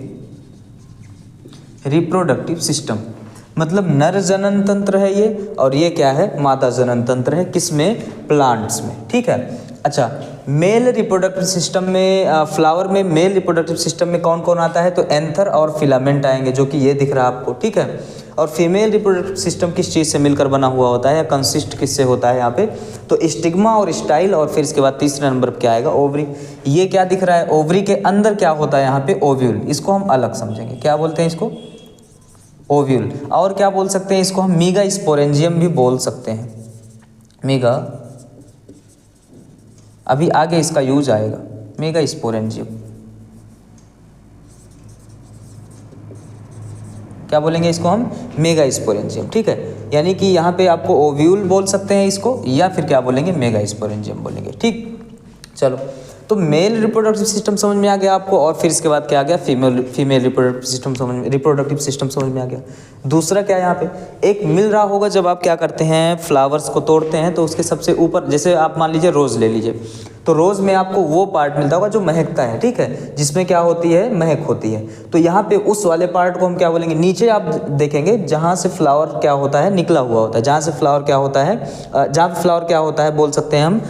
रिप्रोडक्टिव सिस्टम। मतलब नर जनन तंत्र है ये, और ये क्या है, मादा जनन तंत्र है, किसमें, प्लांट्स में, ठीक है। अच्छा मेल रिप्रोडक्टिव सिस्टम में, फ्लावर में मेल रिप्रोडक्टिव सिस्टम में कौन कौन आता है, तो एंथर और फिलामेंट आएंगे, जो कि ये दिख रहा है आपको, ठीक है। और फीमेल रिप्रोडक्टिव सिस्टम किस चीज़ से मिलकर बना हुआ होता है, या कंसिस्ट किससे होता है यहाँ पे, तो स्टिग्मा और स्टाइल, और फिर इसके बाद तीसरे नंबर पर क्या आएगा, ओवरी। ये क्या दिख रहा है, ओवरी के अंदर क्या होता है यहाँ पे, ओव्यूल, इसको हम अलग समझेंगे, क्या बोलते हैं इसको, ओव्यूल। और क्या बोल सकते हैं इसको हम, मीगा स्पोरेंजियम भी बोल सकते हैं, मीगा, अभी आगे इसका यूज आएगा, मीगा स्पोरेंजियम, क्या बोलेंगे इसको हम, मेगा स्पोरेंजियम, ठीक है। यानी कि यहाँ पे आपको ओव्यूल बोल सकते हैं इसको, या फिर क्या बोलेंगे, मेगा स्पोरेंजियम बोलेंगे, ठीक। चलो तो मेल रिप्रोडक्टिव सिस्टम समझ में आ गया आपको, और फिर इसके बाद क्या आ गया, फीमेल रिप्रोडक्टिव सिस्टम समझ में आ गया। दूसरा क्या है, यहाँ पे एक मिल रहा होगा, जब आप क्या करते हैं, फ्लावर्स को तोड़ते हैं, तो उसके सबसे ऊपर, जैसे आप मान लीजिए रोज़ ले लीजिए, तो रोज़ में आपको वो पार्ट मिलता होगा जो महकता है, ठीक है, जिसमें क्या होती है, महक होती है। तो यहाँ पे उस वाले पार्ट को हम क्या बोलेंगे, नीचे आप देखेंगे जहाँ से फ्लावर क्या होता है, निकला हुआ होता है, जहाँ से फ्लावर क्या होता है, जहाँ पे फ्लावर क्या होता है, बोल सकते हैं हम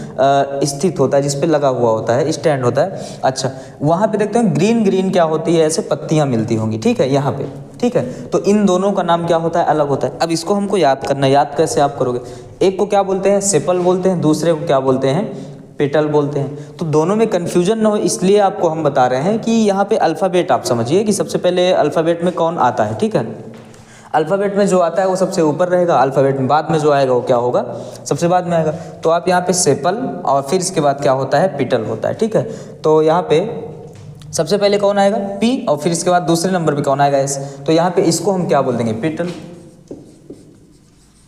स्थित होता है, जिस पे लगा हुआ होता है, स्टैंड होता है। अच्छा वहाँ पे देखते हैं ग्रीन ग्रीन क्या होती है, ऐसे पत्तियाँ मिलती होंगी, ठीक है, यहाँ पे, ठीक है। तो इन दोनों का नाम क्या होता है, अलग होता है। अब इसको हमको याद करना है, याद कैसे आप करोगे, एक को क्या बोलते हैं, सेपल बोलते हैं, दूसरे को क्या बोलते हैं, पेटल बोलते हैं। तो दोनों में कन्फ्यूजन ना हो इसलिए आपको हम बता रहे हैं कि यहाँ पे अल्फ़ाबेट आप समझिए कि सबसे पहले अल्फ़ाबेट में कौन आता है, ठीक है। अल्फ़ाबेट में जो आता है वो सबसे ऊपर रहेगा, अल्फ़ाबेट में बाद में जो आएगा वो क्या होगा, सबसे बाद में आएगा। तो आप यहाँ पे सेपल और फिर इसके बाद क्या होता है, पिटल होता है, ठीक है। तो यहाँ पे सबसे पहले कौन आएगा, पी, और फिर इसके बाद दूसरे नंबर पे कौन आएगा, एस। तो यहाँ पे इसको हम क्या बोल देंगे, पिटल,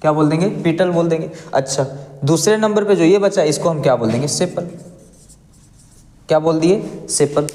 क्या बोल देंगे, पिटल बोल देंगे। अच्छा दूसरे नंबर पे जो ये बचा इसको हम क्या बोल देंगे, सेपल, क्या बोल दिए, सेपल।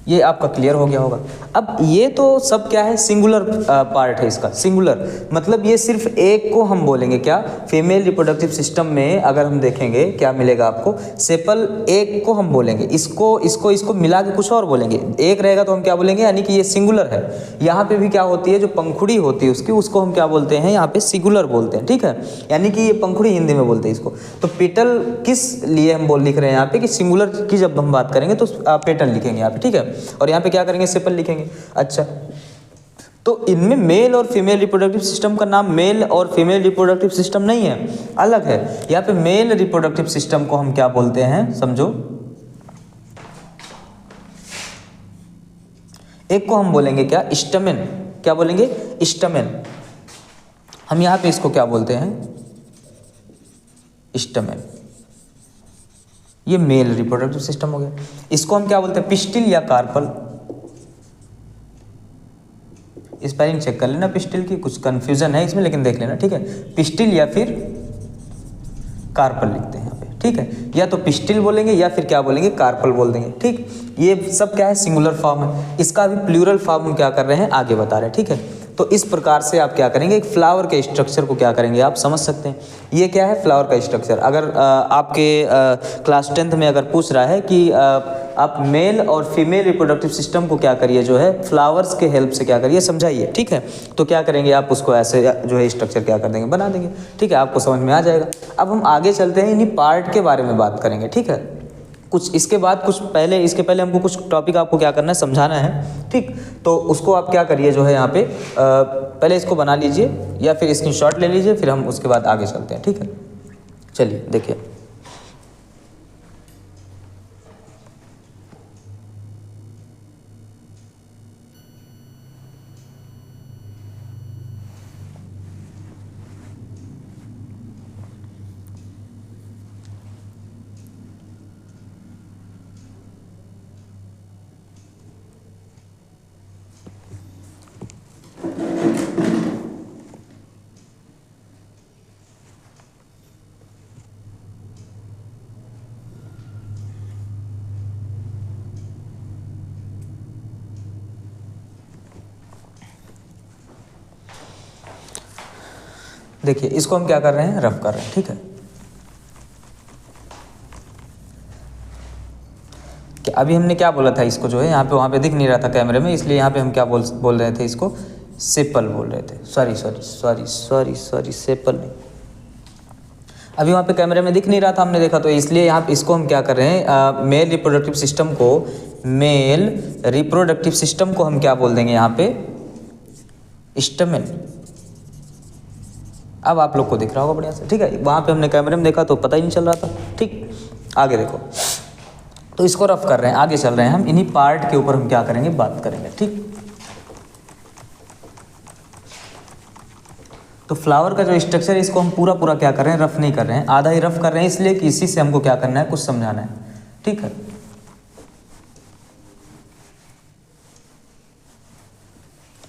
ये आपका क्लियर हो गया होगा। अब ये तो सब क्या है, सिंगुलर पार्ट है इसका, सिंगुलर मतलब ये सिर्फ एक को हम बोलेंगे क्या, फीमेल रिप्रोडक्टिव सिस्टम में अगर हम देखेंगे क्या मिलेगा आपको, सेपल एक को हम बोलेंगे, इसको मिला के कुछ और बोलेंगे, एक रहेगा तो हम क्या बोलेंगे, यानी कि ये सिंगुलर है। यहाँ पे भी क्या होती है, जो पंखुड़ी होती है उसकी, उसको हम क्या बोलते हैं, यहाँ पे सिंगुलर बोलते हैं, ठीक है, यानी कि ये पंखुड़ी हिंदी में बोलते हैं इसको। तो पेटल किस लिए हम लिख रहे हैं यहाँ पे कि सिंगुलर की जब हम बात करेंगे तो पेटल लिखेंगे यहाँ पे, ठीक है, और यहाँ पे क्या करेंगे, सेपल लिखेंगे। अच्छा तो इनमें मेल और फीमेल रिप्रोडक्टिव सिस्टम का नाम मेल और फीमेल रिप्रोडक्टिव सिस्टम नहीं है, अलग है। यहाँ पे मेल रिप्रोडक्टिव सिस्टम को हम क्या बोलते हैं, समझो, एक को हम बोलेंगे क्या, स्टमेन, क्या बोलेंगे, स्टमेन। हम यहाँ पे इसको क्या बोलते हैं, स्टमेन। ये मेल रिप्रोडक्टिव सिस्टम हो गया। इसको हम क्या बोलते हैं, पिस्टिल या कार्पल। स्पेलिंग चेक कर लेना पिस्टिल की, कुछ कंफ्यूजन है इसमें लेकिन देख लेना, ठीक है। पिस्टिल या फिर कार्पल लिखते हैं यहाँ पे, ठीक है। या तो पिस्टिल बोलेंगे या फिर क्या बोलेंगे, कार्पल बोल देंगे, ठीक। ये सब क्या है, सिंगुलर फॉर्म है। इसका अभी प्लूरल फॉर्म हम क्या कर रहे हैं, आगे बता रहे हैं, ठीक है। तो इस प्रकार से आप क्या करेंगे, एक फ्लावर के स्ट्रक्चर को क्या करेंगे, आप समझ सकते हैं। ये क्या है, फ्लावर का स्ट्रक्चर। अगर आपके क्लास 10th में अगर पूछ रहा है कि आप मेल और फीमेल रिप्रोडक्टिव सिस्टम को क्या करिए, जो है फ्लावर्स के हेल्प से क्या करिए, समझाइए, ठीक है। तो क्या करेंगे आप, उसको ऐसे जो है स्ट्रक्चर क्या कर देंगे, बना देंगे, ठीक है। आपको समझ में आ जाएगा। अब हम आगे चलते हैं, इन्हीं पार्ट के बारे में बात करेंगे, ठीक है। कुछ इसके बाद कुछ पहले, इसके पहले हमको कुछ टॉपिक आपको क्या करना है, समझाना है, ठीक। तो उसको आप क्या करिए, जो है यहाँ पे पहले इसको बना लीजिए या फिर स्क्रीनशॉट ले लीजिए, फिर हम उसके बाद आगे चलते हैं, ठीक है। चलिए देखिए, देखिए इसको हम क्या कर रहे हैं, रफ कर रहे हैं, ठीक है। कि अभी हमने क्या बोला था, इसको जो है यहाँ पे, वहाँ पे दिख नहीं रहा था कैमरे में, इसलिए यहाँ पे हम क्या बोल रहे थे, इसको सेपल बोल रहे थे। सॉरी सेपल नहीं, अभी वहाँ पे कैमरे में दिख नहीं रहा था, हमने देखा, तो इसलिए यहाँ पे इसको हम क्या कर रहे हैं, मेल रिप्रोडक्टिव सिस्टम को, मेल रिप्रोडक्टिव सिस्टम को हम क्या बोल देंगे यहाँ पे, स्टमेन। अब आप लोग को दिख रहा होगा बढ़िया से, ठीक है। वहाँ पे हमने कैमरे में देखा तो पता ही नहीं चल रहा था, ठीक। आगे देखो, तो इसको रफ कर रहे हैं, आगे चल रहे हैं हम, इन्हीं पार्ट के ऊपर हम क्या करेंगे, बात करेंगे, ठीक। तो फ्लावर का जो स्ट्रक्चर है, इसको हम पूरा क्या कर रहे हैं, रफ नहीं कर रहे हैं, आधा ही रफ कर रहे हैं, इसलिए कि इसी से हमको क्या करना है, कुछ समझाना है, ठीक है।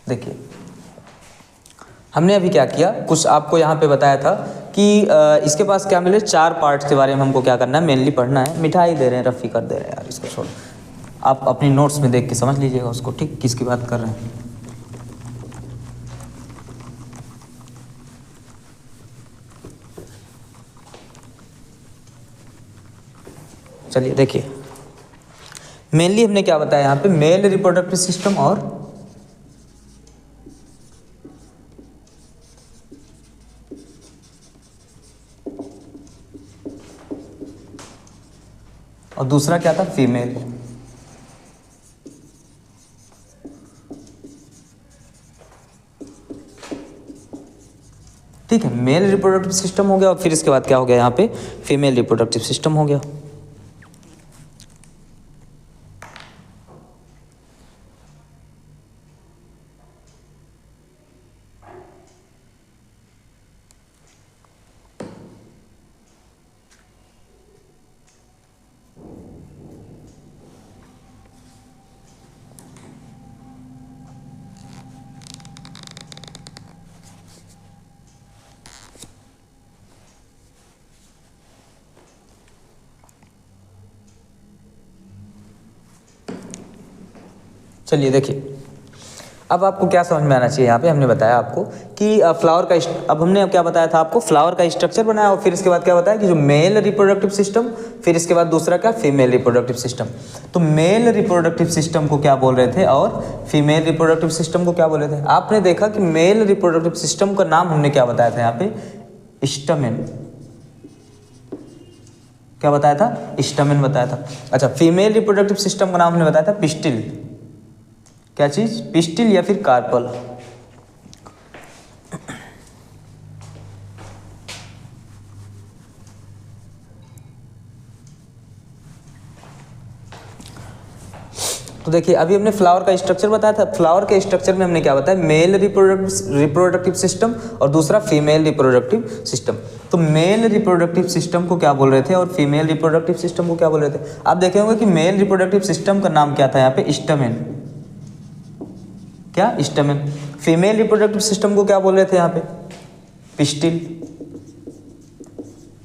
देखिए हमने अभी क्या किया, कुछ आपको यहाँ पे बताया था कि इसके पास क्या मिले, 4 पार्ट्स के बारे में हमको क्या करना है, मेनली पढ़ना है। मिठाई दे रहे हैं, रफ़ी कर दे रहे हैं यार, इसको छोड़ो, आप अपनी नोट्स में देख के समझ लीजिएगा उसको, ठीक, किसकी बात कर रहे हैं। चलिए देखिए, मेनली हमने क्या बताया यहाँ पे, मेल रिप्रोडक्टिव सिस्टम और दूसरा क्या था, फीमेल। ठीक है, मेल रिप्रोडक्टिव सिस्टम हो गया, और फिर इसके बाद क्या हो गया यहाँ पे, फीमेल रिप्रोडक्टिव सिस्टम हो गया। चलिए देखिए, अब आपको क्या समझ में आना चाहिए, यहाँ पे हमने बताया आपको कि फ्लावर का, अब हमने क्या बताया था आपको, फ्लावर का स्ट्रक्चर बनाया, और फिर इसके बाद क्या बताया कि जो मेल रिप्रोडक्टिव सिस्टम, फिर इसके बाद दूसरा क्या, फीमेल रिप्रोडक्टिव सिस्टम। तो मेल रिप्रोडक्टिव सिस्टम को क्या बोल रहे थे और फीमेल रिप्रोडक्टिव सिस्टम को क्या बोल रहे थे। आपने देखा कि मेल रिप्रोडक्टिव सिस्टम का नाम हमने क्या बताया था यहाँ पे, स्टमेन। क्या बताया था, स्टमेन बताया था। अच्छा, फीमेल रिप्रोडक्टिव सिस्टम का नाम हमने बताया था पिस्टिल। क्या चीज, पिस्टिल या फिर कार्पल। तो देखिए अभी हमने फ्लावर का स्ट्रक्चर बताया था। फ्लावर के स्ट्रक्चर में हमने क्या बताया, मेल रिप्रोडक्टिव सिस्टम और दूसरा फीमेल रिप्रोडक्टिव सिस्टम। तो मेल रिप्रोडक्टिव सिस्टम को क्या बोल रहे थे और फीमेल रिप्रोडक्टिव सिस्टम को क्या बोल रहे थे। आप देखे होंगे कि मेल रिप्रोडक्टिव सिस्टम का नाम क्या था यहाँ पे, स्टमेन। क्या, स्टमेन। फीमेल रिप्रोडक्टिव सिस्टम को क्या बोल रहे थे यहाँ पे, पिस्टिल।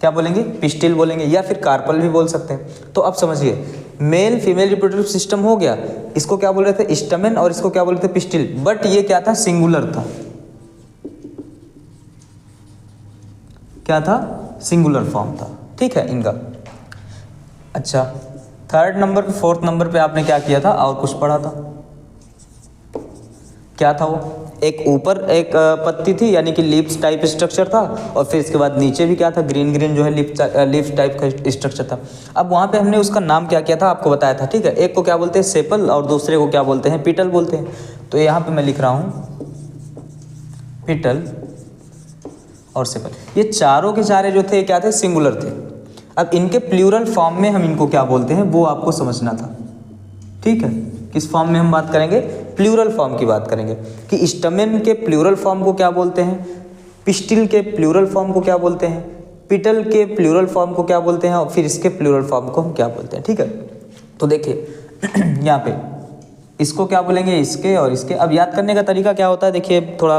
क्या बोलेंगे, पिस्टिल बोलेंगे, या फिर कार्पल भी बोल सकते हैं। तो अब समझिए, मेल फीमेल रिप्रोडक्टिव सिस्टम हो गया, इसको क्या बोल रहे थे, स्टमेन, और इसको क्या बोल रहे थे, पिस्टिल। बट ये क्या था, सिंगुलर था। क्या था, सिंगुलर फॉर्म था, ठीक है इनका। अच्छा, थर्ड नंबर पे, फोर्थ नंबर पे आपने क्या किया था, और कुछ पढ़ा था। क्या था वो, एक ऊपर एक पत्ती थी, यानी कि लीव्स टाइप स्ट्रक्चर था, और फिर इसके बाद नीचे भी क्या था, ग्रीन ग्रीन जो है लीफ टाइप का स्ट्रक्चर था। अब वहाँ पे हमने उसका नाम क्या किया था, आपको बताया था, ठीक है। एक को क्या बोलते हैं, सेपल, और दूसरे को क्या बोलते हैं, पिटल बोलते हैं। तो यहाँ पे मैं लिख रहा हूँ पिटल और सेपल। ये चारों के चारे जो थे क्या थे, सिंगुलर थे। अब इनके प्लूरल फॉर्म में हम इनको क्या बोलते हैं वो आपको समझना था, ठीक है। किस फॉर्म में हम बात करेंगे, प्लूरल फॉर्म की बात करेंगे कि स्टमेन के प्लूरल फॉर्म को क्या बोलते हैं, पिस्टिल के प्लूरल फॉर्म को क्या बोलते हैं, पिटल के प्लूरल फॉर्म को क्या बोलते हैं, और फिर इसके प्लूरल फॉर्म को हम क्या बोलते हैं, ठीक है। तो देखिए यहाँ पे इसको क्या बोलेंगे, इसके और इसके। अब याद करने का तरीका क्या होता है, देखिए थोड़ा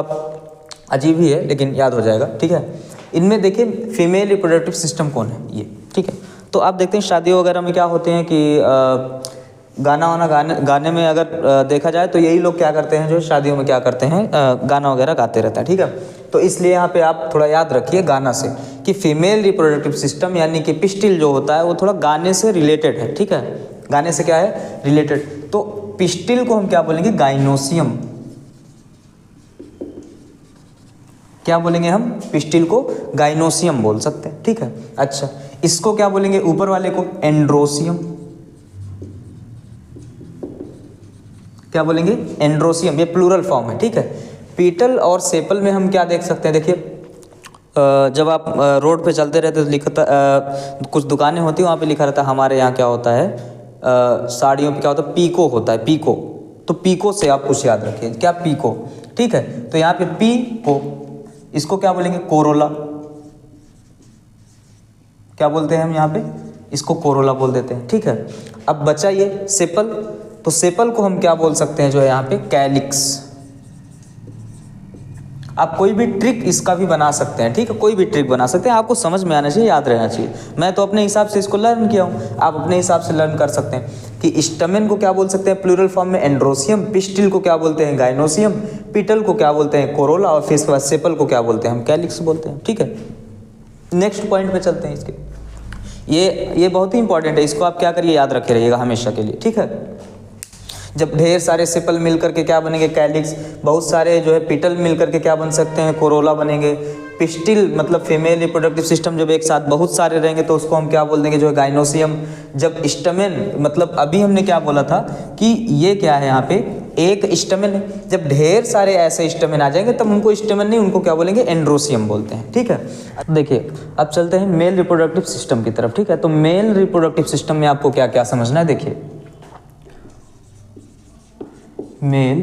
अजीब ही है लेकिन याद हो जाएगा, ठीक है। इनमें देखिए फीमेल रिप्रोडक्टिव सिस्टम कौन है, ये, ठीक है। तो आप देखते हैं शादियों वगैरह में क्या होते हैं कि गाना वाना गाने में अगर देखा जाए तो यही लोग क्या करते हैं, जो शादियों में क्या करते हैं, गाना वगैरह गाते रहता है, ठीक है। तो इसलिए यहाँ पे आप थोड़ा याद रखिए गाना से कि फीमेल रिप्रोडक्टिव सिस्टम यानी कि पिस्टिल जो होता है वो थोड़ा गाने से रिलेटेड है, ठीक है। गाने से क्या है, रिलेटेड। तो पिस्टिल को हम क्या बोलेंगे, गाइनोसियम। क्या बोलेंगे हम, पिस्टिल को गाइनोसियम बोल सकते हैं, ठीक है। अच्छा, इसको क्या बोलेंगे, ऊपर वाले को एंड्रोसियम। क्या बोलेंगे, एंड्रोसियम। ये प्लूरल फॉर्म है, ठीक है। पीटल और सेपल में हम क्या देख सकते हैं, देखिए जब आप रोड पे चलते रहते तो लिखता कुछ दुकानें होती हैं, वहाँ पे लिखा रहता है, हमारे यहाँ क्या होता है, साड़ियों पे क्या होता है, पीको होता है, पीको। तो पीको से आप कुछ याद रखिए, क्या, पीको, ठीक है। तो यहाँ पे पीको, इसको क्या बोलेंगे, कोरोला। क्या बोलते हैं हम यहाँ पे, इसको कोरोला बोल देते हैं, ठीक है। अब बचा ये सेपल। तो सेपल को हम क्या बोल सकते हैं, जो है यहाँ पे कैलिक्स। आप कोई भी ट्रिक इसका भी बना सकते हैं, ठीक है, कोई भी ट्रिक बना सकते हैं, आपको समझ में आना चाहिए, याद रहना चाहिए। मैं तो अपने हिसाब से इसको लर्न किया हूँ, आप अपने हिसाब से लर्न कर सकते हैं कि स्टमेन को क्या बोल सकते हैं प्लूरल फॉर्म में, एंड्रोसियम। पिस्टिल को क्या बोलते हैं, गाइनोसियम। पिटल को क्या बोलते हैं, कोरोला। और फिर इसके बाद सेपल को क्या बोलते हैं, हम कैलिक्स बोलते हैं, ठीक है। नेक्स्ट पॉइंट पे चलते हैं इसके। ये बहुत ही इंपॉर्टेंट है, इसको आप क्या करिए, याद रखे रहिएगा हमेशा के लिए, ठीक है। जब ढेर सारे सेपल मिल करके क्या बनेंगे, कैलिक्स। बहुत सारे जो है पिटल मिल करके क्या बन सकते हैं, कोरोला बनेंगे। पिस्टिल मतलब फीमेल रिप्रोडक्टिव सिस्टम जब एक साथ बहुत सारे रहेंगे तो उसको हम क्या बोल देंगे, जो है गाइनोसियम। जब स्टमेन मतलब अभी हमने क्या बोला था कि ये क्या है, यहाँ पे एक स्टमेन है। जब ढेर सारे ऐसे स्टमेन आ जाएंगे तब उनको स्टमेन नहीं, उनको क्या बोलेंगे, एंड्रोसियम बोलते हैं, ठीक है। देखिए अब चलते हैं मेल रिप्रोडक्टिव सिस्टम की तरफ, ठीक है। तो मेल रिप्रोडक्टिव सिस्टम में आपको क्या क्या समझना है, देखिए male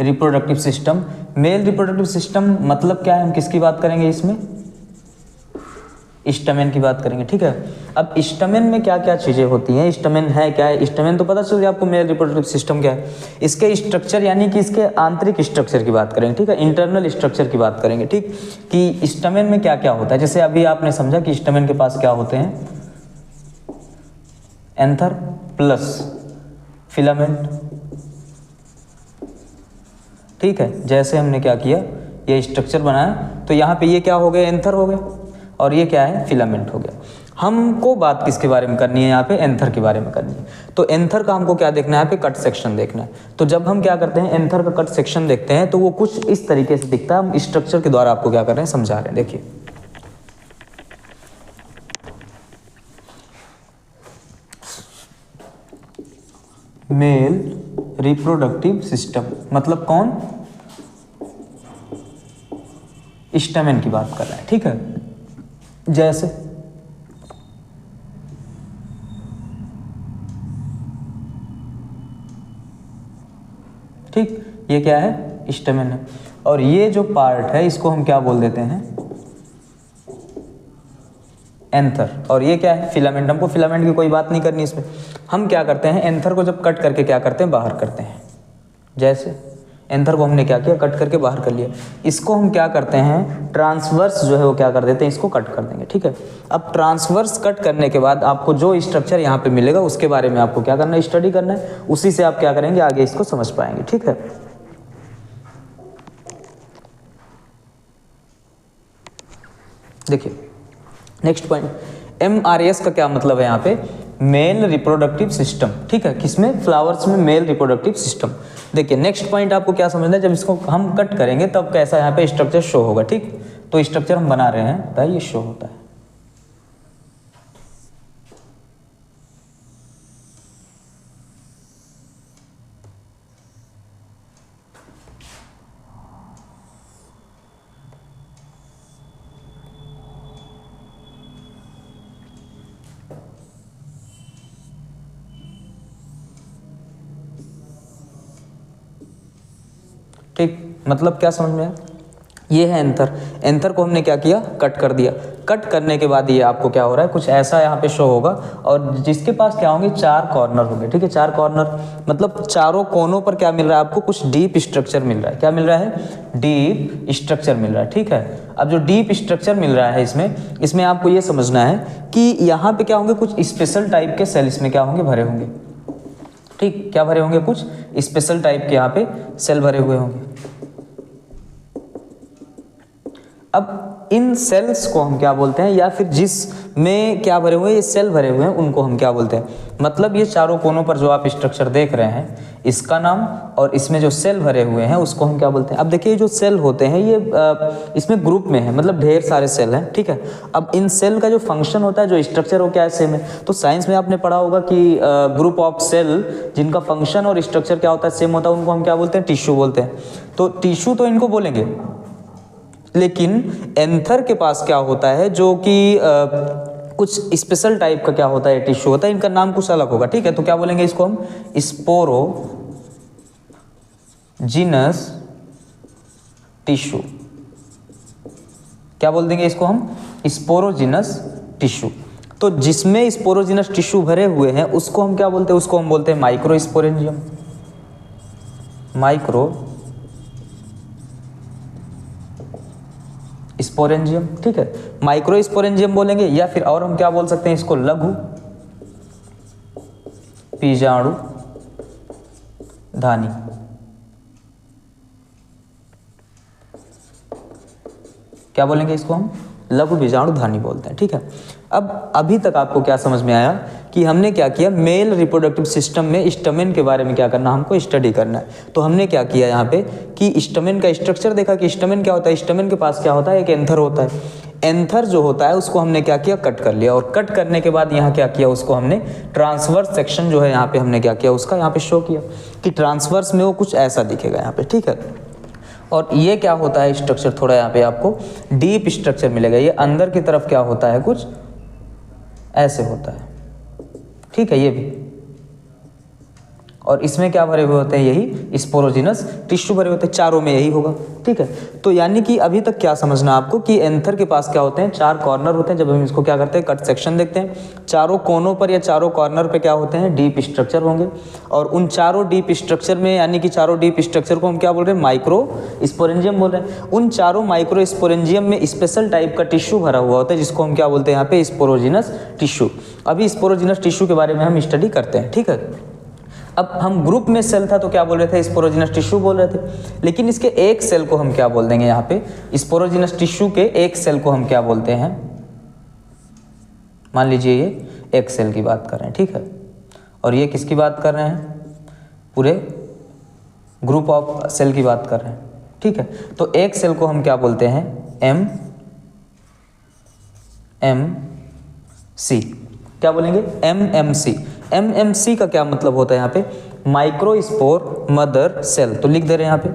reproductive system. Male reproductive system मतलब क्या है, हम किसकी बात करेंगे इसमें, स्टमेन की बात करेंगे, ठीक है। अब स्टमेन में क्या क्या चीज़ें होती हैं, स्टमेन है क्या है, स्टमेन तो पता चल गया आपको, मेल रिप्रोडक्टिव सिस्टम क्या है। इसके स्ट्रक्चर यानी कि इसके आंतरिक स्ट्रक्चर की बात करेंगे, ठीक है, इंटरनल स्ट्रक्चर की बात करेंगे, ठीक, कि स्टमेन में क्या क्या होता है। जैसे अभी आपने समझा कि स्टमेन के पास क्या होते हैं, एंथर प्लस फिलामेंट, ठीक है। जैसे हमने क्या किया, ये स्ट्रक्चर बनाया, तो यहाँ पे ये क्या हो गया, एंथर हो गया, और ये क्या है, फिलामेंट हो गया। हमको बात किसके बारे में करनी है, यहाँ पे एंथर के बारे में करनी है। तो एंथर का हमको क्या देखना है, यहाँ पे कट सेक्शन देखना है। तो जब हम क्या करते हैं, एंथर का कट सेक्शन देखते हैं तो वो कुछ इस तरीके से दिखता है। हम स्ट्रक्चर के द्वारा आपको क्या कर रहे हैं, समझा रहे हैं, देखिए। मेल रिप्रोडक्टिव सिस्टम मतलब कौन, स्टमेन की बात कर रहे हैं, ठीक है। जैसे ये क्या है, स्टेमेन है। और ये जो पार्ट है इसको हम क्या बोल देते हैं, एंथर। और ये क्या है, फिलामेंट। हमको फिलामेंट की कोई बात नहीं करनी इसमें। हम क्या करते हैं, एंथर को जब कट करके क्या करते हैं, बाहर करते हैं। जैसे एंथर को हमने क्या किया, कट करके बाहर कर लिया। इसको हम क्या करते हैं, ट्रांसवर्स जो है वो क्या कर देते हैं, इसको कट कर देंगे। ठीक है, अब ट्रांसवर्स कट करने के बाद आपको जो स्ट्रक्चर यहाँ पे मिलेगा उसके बारे में आपको क्या करना है, स्टडी करना है। उसी से आप क्या करेंगे, आगे इसको समझ पाएंगे। ठीक है, देखिए नेक्स्ट पॉइंट, MRS का क्या मतलब है यहाँ पे, मेल रिप्रोडक्टिव सिस्टम। ठीक है, किसमें, फ्लावर्स में मेल रिप्रोडक्टिव सिस्टम। देखिए नेक्स्ट पॉइंट आपको क्या समझना है, जब इसको हम कट करेंगे तब कैसा यहाँ पे स्ट्रक्चर शो होगा। ठीक, तो स्ट्रक्चर हम बना रहे हैं, तो ये शो होता है। ठीक, मतलब क्या समझ में आया, ये है एंथर। एंथर को हमने क्या किया, कट कर दिया। कट करने के बाद ये आपको क्या हो रहा है, कुछ ऐसा यहाँ पे शो होगा, और जिसके पास क्या होंगे, 4 कॉर्नर होंगे। ठीक है, 4 कॉर्नर मतलब चारों कोनों पर क्या मिल रहा है आपको, कुछ डीप स्ट्रक्चर मिल रहा है। क्या मिल रहा है, डीप स्ट्रक्चर मिल रहा है। ठीक है, अब जो डीप स्ट्रक्चर मिल रहा है इसमें आपको ये समझना है कि यहाँ पे क्या होंगे, कुछ स्पेशल टाइप के सेल इसमें क्या होंगे, भरे होंगे। ठीक, क्या भरे होंगे, कुछ स्पेशल टाइप के यहाँ पे सेल भरे हुए होंगे। अब इन सेल्स को हम क्या बोलते हैं, या फिर जिस में क्या भरे हुए हैं, ये सेल भरे हुए हैं, उनको हम क्या बोलते हैं, मतलब ये चारों कोनों पर जो आप स्ट्रक्चर देख रहे हैं इसका नाम, और इसमें जो सेल भरे हुए हैं उसको हम क्या बोलते हैं। अब देखिए जो सेल होते हैं ये इसमें ग्रुप में है, मतलब ढेर सारे सेल हैं। ठीक है, अब इन सेल का जो फंक्शन होता है, जो स्ट्रक्चर हो क्या है, सेम है। तो साइंस में आपने पढ़ा होगा कि ग्रुप ऑफ सेल जिनका फंक्शन और स्ट्रक्चर क्या होता है, सेम होता है, उनको हम क्या बोलते हैं, टिश्यू बोलते हैं। तो टिश्यू तो इनको बोलेंगे, लेकिन एंथर के पास क्या होता है, जो कि कुछ स्पेशल टाइप का क्या होता है, टिश्यू होता है, इनका नाम कुछ अलग होगा। ठीक है, तो क्या बोलेंगे इसको हम, स्पोरोजिनस टिश्यू। क्या बोल देंगे इसको हम, स्पोरोजिनस टिश्यू। तो जिसमें स्पोरोजिनस टिश्यू भरे हुए हैं उसको हम क्या बोलते हैं, उसको हम बोलते हैं माइक्रोस्पोरेंजियम। Micro sporangium. ठीक है, माइक्रो स्पोरेंजियम बोलेंगे, या फिर और हम क्या बोल सकते हैं इसको, लघु बीजाणु धानी। क्या बोलेंगे इसको हम, लघु बीजाणु धानी बोलते हैं। ठीक है, अब अभी तक आपको क्या समझ में आया कि हमने क्या किया, मेल रिप्रोडक्टिव सिस्टम में स्टमेन के बारे में क्या करना, हमको स्टडी करना है। तो हमने क्या किया यहाँ पे कि स्टमेन का स्ट्रक्चर देखा कि स्टमेन क्या होता है, स्टमेन के पास क्या होता है, एक एंथर होता है। एंथर जो होता है उसको हमने क्या किया, कट कर लिया, और कट करने के बाद यहाँ क्या किया, उसको हमने ट्रांसवर्स सेक्शन जो है यहाँ पे हमने क्या किया, उसका यहाँ पे शो किया कि ट्रांसवर्स में वो कुछ ऐसा दिखेगा यहाँ पे। ठीक है, और ये क्या होता है स्ट्रक्चर, थोड़ा यहाँ पे आपको डीप स्ट्रक्चर मिलेगा। ये अंदर की तरफ क्या होता है, कुछ ऐसे होता है। ठीक है, ये भी, और इसमें क्या भरे हुए होते हैं, यही स्पोरोजिनस टिश्यू भरे होते हैं, चारों में यही होगा। ठीक है, तो यानी कि अभी तक क्या समझना आपको कि एंथर के पास क्या होते हैं, 4 कॉर्नर होते हैं। जब हम इसको क्या करते हैं, कट सेक्शन देखते हैं, चारों कोनों पर या चारों कॉर्नर पे क्या होते हैं, डीप स्ट्रक्चर होंगे। और उन चारों डीप स्ट्रक्चर में, यानी कि चारों डीप स्ट्रक्चर को हम क्या बोल रहे हैं, माइक्रो स्पोरेंजियम बोल रहे हैं। उन चारों माइक्रो स्पोरेंजियम में स्पेशल टाइप का टिश्यू भरा हुआ होता है, जिसको हम क्या बोलते हैं यहाँ पे, स्पोरोजिनस टिश्यू। अभी स्पोरोजिनस टिश्यू के बारे में हम स्टडी करते हैं। ठीक है, अब हम ग्रुप में सेल था तो क्या बोल रहे थे, स्पोरोजिनस टिश्यू बोल रहे थे, लेकिन इसके एक सेल को हम क्या बोल देंगे यहाँ पे, स्पोरोजिनस टिश्यू के एक सेल को हम क्या बोलते हैं, मान लीजिए ये एक सेल की बात कर रहे हैं। ठीक है, और ये किसकी बात कर रहे हैं, पूरे ग्रुप ऑफ सेल की बात कर रहे हैं। ठीक है, तो एक सेल को हम क्या बोलते हैं, MMC। क्या बोलेंगे, MMC। MMC का क्या मतलब होता है यहाँ पे, माइक्रोस्पोर मदर सेल। तो लिख दे रहे हैं यहाँ पे,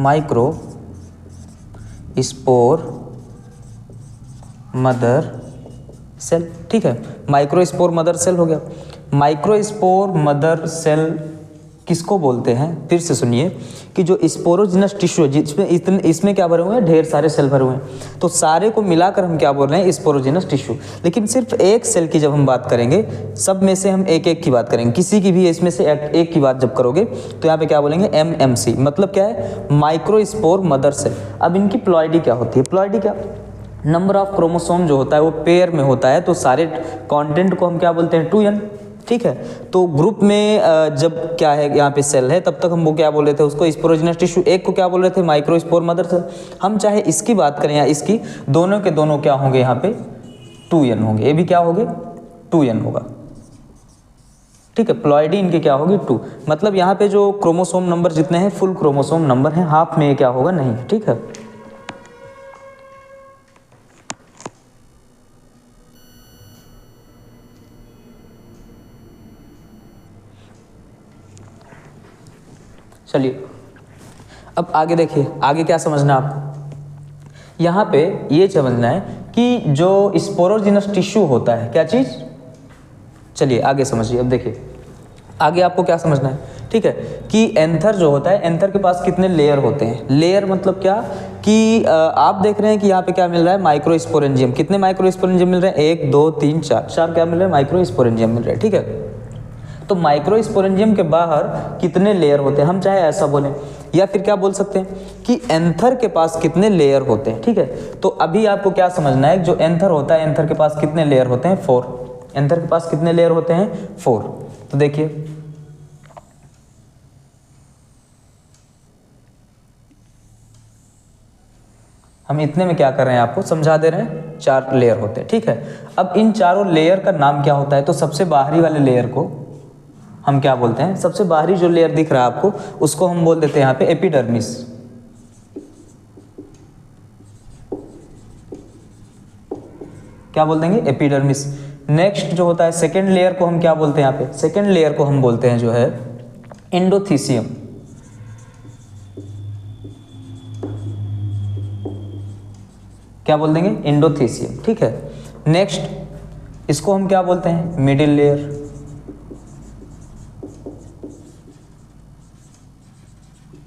माइक्रो स्पोर मदर सेल। ठीक है, माइक्रोस्पोर मदर सेल हो गया। माइक्रोस्पोर मदर सेल किसको बोलते हैं, फिर से सुनिए, कि जो स्पोरोजिनस टिश्यू जिसमें इसमें क्या भरे हुए हैं, ढेर सारे सेल भरे हुए हैं, तो सारे को मिलाकर हम क्या बोल रहे हैं, स्पोरोजिनस टिश्यू। लेकिन सिर्फ एक सेल की जब हम बात करेंगे, सब में से हम एक एक की बात करेंगे, किसी की भी इसमें से एक की बात जब करोगे तो यहाँ पे क्या बोलेंगे, MMC, मतलब क्या है, माइक्रोस्पोर मदर सेल। अब इनकी प्लॉइडी क्या होती है, प्लॉइडी क्या, नंबर ऑफ क्रोमोसोम जो होता है वो पेयर में होता है, तो सारे कंटेंट को हम क्या बोलते हैं, 2n, ठीक है। तो ग्रुप में जब क्या है यहाँ पे सेल है, तब तक हम वो क्या बोल रहे थे उसको, स्पोरोजिनस टिश्यू, एक को क्या बोल रहे थे, माइक्रोस्पोर मदर सेल। हम चाहे इसकी बात करें या इसकी, दोनों के दोनों क्या होंगे यहाँ पे, 2n होंगे, ये भी क्या होंगे, 2n होगा, ठीक है। प्लॉइडी इनके क्या होगी, 2, मतलब यहाँ पे जो क्रोमोसोम नंबर जितने हैं फुल क्रोमोसोम नंबर है, हाफ में ये क्या होगा, नहीं, ठीक है। चलिए अब आगे देखिए, आगे क्या समझना आपको, यहाँ पे ये समझना है कि जो स्पोरोजिनस टिश्यू होता है, क्या चीज़, चलिए आगे समझिए। अब देखिए आगे आपको क्या समझना है, ठीक है, कि एंथर जो होता है, एंथर के पास कितने लेयर होते हैं, लेयर मतलब क्या, कि आप देख रहे हैं कि यहाँ पे क्या मिल रहा है, माइक्रोस्पोरेंजियम, कितने माइक्रोस्पोरेंजियम मिल रहे हैं, 1 2 3 4, 4 क्या मिल रहे हैं, माइक्रोस्पोरेंजियम मिल रहे हैं, ठीक है। तो माइक्रोस्पोरेंजियम के बाहर कितने लेयर होते हैं, हम चाहे ऐसा बोलें या फिर क्या बोल सकते हैं कि एंथर के पास कितने लेयर होते हैं, ठीक है। तो अभी आपको क्या समझना है, जो एंथर होता है, एंथर के पास कितने लेयर होते हैं, 4, एंथर के पास कितने लेयर होते हैं, 4। तो देखिए हम इतने में क्या कर रहे हैं, आपको समझा दे रहे हैं, 4 लेयर होते हैं, ठीक है। अब इन चारों लेयर का नाम क्या होता है, तो सबसे बाहरी वाले लेयर को हम क्या बोलते हैं, सबसे बाहरी जो लेयर दिख रहा है आपको, उसको हम बोल देते हैं यहाँ पे एपिडर्मिस, क्या बोल देंगे, एपिडर्मिस। नेक्स्ट जो होता है सेकेंड लेयर को हम क्या बोलते हैं, यहाँ पे सेकेंड लेयर को हम बोलते हैं जो है एंडोथीसियम, क्या बोल देंगे, एंडोथीसियम, ठीक है। नेक्स्ट इसको हम क्या बोलते हैं, मिडिल लेयर,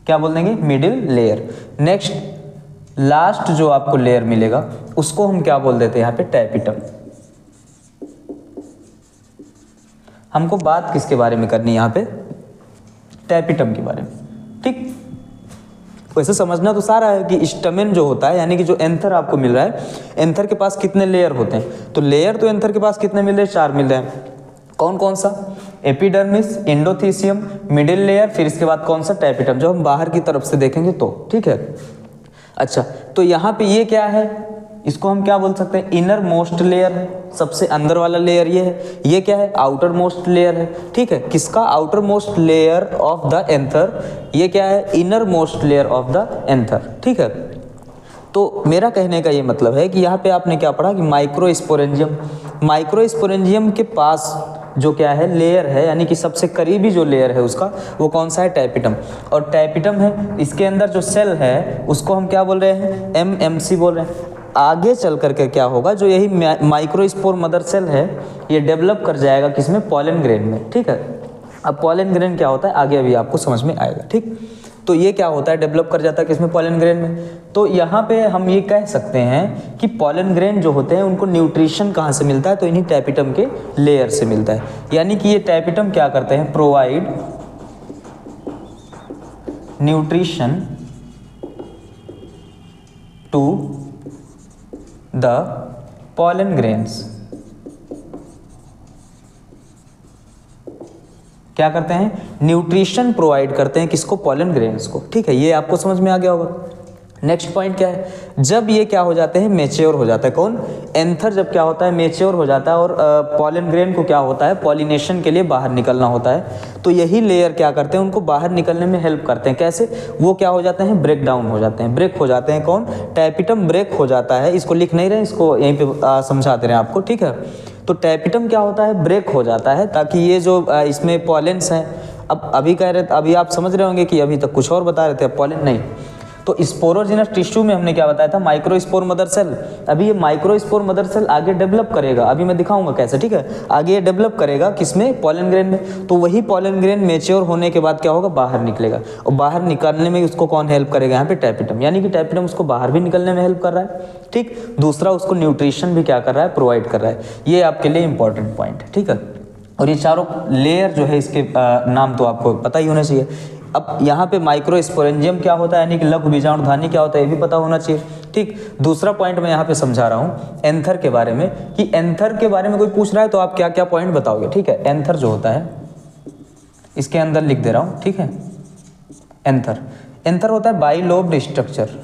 क्या बोल देंगे, मिडिल लेयर। नेक्स्ट लास्ट जो आपको लेयर मिलेगा उसको हम क्या बोल देते हैं यहाँ पे, टैपिटम। हमको बात किसके बारे में करनी है यहाँ पे, टैपिटम के बारे में, ठीक। वैसे समझना तो सारा है कि स्टमेन जो होता है, यानी कि जो एंथर आपको मिल रहा है, एंथर के पास कितने लेयर होते हैं, तो लेयर तो एंथर के पास कितने मिल रहे हैं, 4 मिल रहे हैं। कौन कौन सा, एपिडर्मिस, एंडोथीसियम, मिडिल लेयर, फिर इसके बाद कौन सा, टैपिटम, जो हम बाहर की तरफ से देखेंगे तो, ठीक है। अच्छा, तो यहाँ पे ये क्या है, इसको हम क्या बोल सकते हैं, इनर मोस्ट लेयर है, सबसे अंदर वाला लेयर ये है। ये क्या है, आउटर मोस्ट लेयर है, ठीक है। किसका, outer most layer of the anther, ये क्या है, inner most layer of the anther, ठीक है। तो मेरा कहने का ये मतलब है कि यहाँ पे आपने क्या पढ़ा कि माइक्रोस्पोरेंजियम, माइक्रोस्पोरेंजियम के पास जो क्या है, लेयर है, यानी कि सबसे करीबी जो लेयर है उसका, वो कौन सा है, टैपिटम। और टैपिटम है, इसके अंदर जो सेल है उसको हम क्या बोल रहे हैं, MMC बोल रहे हैं। आगे चल करके क्या होगा, जो यही माइक्रोस्पोर मदर सेल है, ये डेवलप कर जाएगा किसमें, पॉलन ग्रेन में, ठीक है। अब पॉलन ग्रेन क्या होता है, आगे अभी आपको समझ में आएगा, ठीक। तो ये क्या होता है, डेवलप कर जाता है किसमें, पॉलन ग्रेन में। तो यहाँ पे हम ये कह सकते हैं कि पॉलन ग्रेन जो होते हैं उनको न्यूट्रिशन कहाँ से मिलता है, तो इन्हीं टैपिटम के लेयर से मिलता है। यानी कि ये टैपिटम क्या करते हैं, provide nutrition to the pollen grains, क्या करते हैं, न्यूट्रिशन प्रोवाइड करते हैं किसको, पॉलन ग्रेन्स को, ठीक है। ये आपको समझ में आ गया होगा। नेक्स्ट पॉइंट क्या है, जब ये क्या हो जाते हैं, मेच्योर हो जाता है, कौन, एंथर जब क्या होता है, मेच्योर हो जाता है, और पॉलन ग्रेन को क्या होता है, पॉलिनेशन के लिए बाहर निकलना होता है, तो यही लेयर क्या करते हैं, उनको बाहर निकलने में हेल्प करते हैं। कैसे, वो क्या हो जाते हैं, ब्रेक डाउन हो जाते हैं, ब्रेक हो जाते हैं, कौन, टैपिटम ब्रेक हो जाता है। इसको लिख नहीं रहे, इसको यहीं पे समझा दे रहे हैं आपको, ठीक है। तो टैपिटम क्या होता है, ब्रेक हो जाता है, ताकि ये जो इसमें पॉलेंस हैं, अब अभी कह रहे, अभी आप समझ रहे होंगे कि अभी तक कुछ और बता रहे थे, पॉलन नहीं, तो स्पोरोजिनस टिश्यू में हमने क्या बताया था, माइक्रोस्पोर मदर सेल। अभी ये माइक्रोस्पोर मदर सेल आगे डेवलप करेगा, अभी मैं दिखाऊंगा कैसे, ठीक है। आगे ये डेवलप करेगा किसमें, पॉलन ग्रेन में। तो वही पॉलन ग्रेन मैच्योर होने के बाद क्या होगा, बाहर निकलेगा, और बाहर निकालने में उसको कौन हेल्प करेगा, यहाँ पे टैपिटम, यानी कि टैपिटम उसको बाहर भी निकलने में हेल्प कर रहा है, ठीक। दूसरा उसको न्यूट्रिशन भी क्या कर रहा है, प्रोवाइड कर रहा है। ये आपके लिए इंपॉर्टेंट पॉइंट है, ठीक है। और ये चारों लेयर जो है इसके नाम तो आपको पता ही होना चाहिए। अब यहाँ पे माइक्रोस्पोरेंजियम क्या होता है, यानी कि लघु बीजाणुधानी क्या होता है, ये भी पता होना चाहिए, ठीक। दूसरा पॉइंट मैं यहाँ पे समझा रहा हूँ एंथर के बारे में, कि एंथर के बारे में कोई पूछ रहा है तो आप क्या क्या पॉइंट बताओगे, ठीक है। एंथर जो होता है इसके अंदर लिख दे रहा हूँ, ठीक है। एंथर होता है बाइलोब्ड स्ट्रक्चर।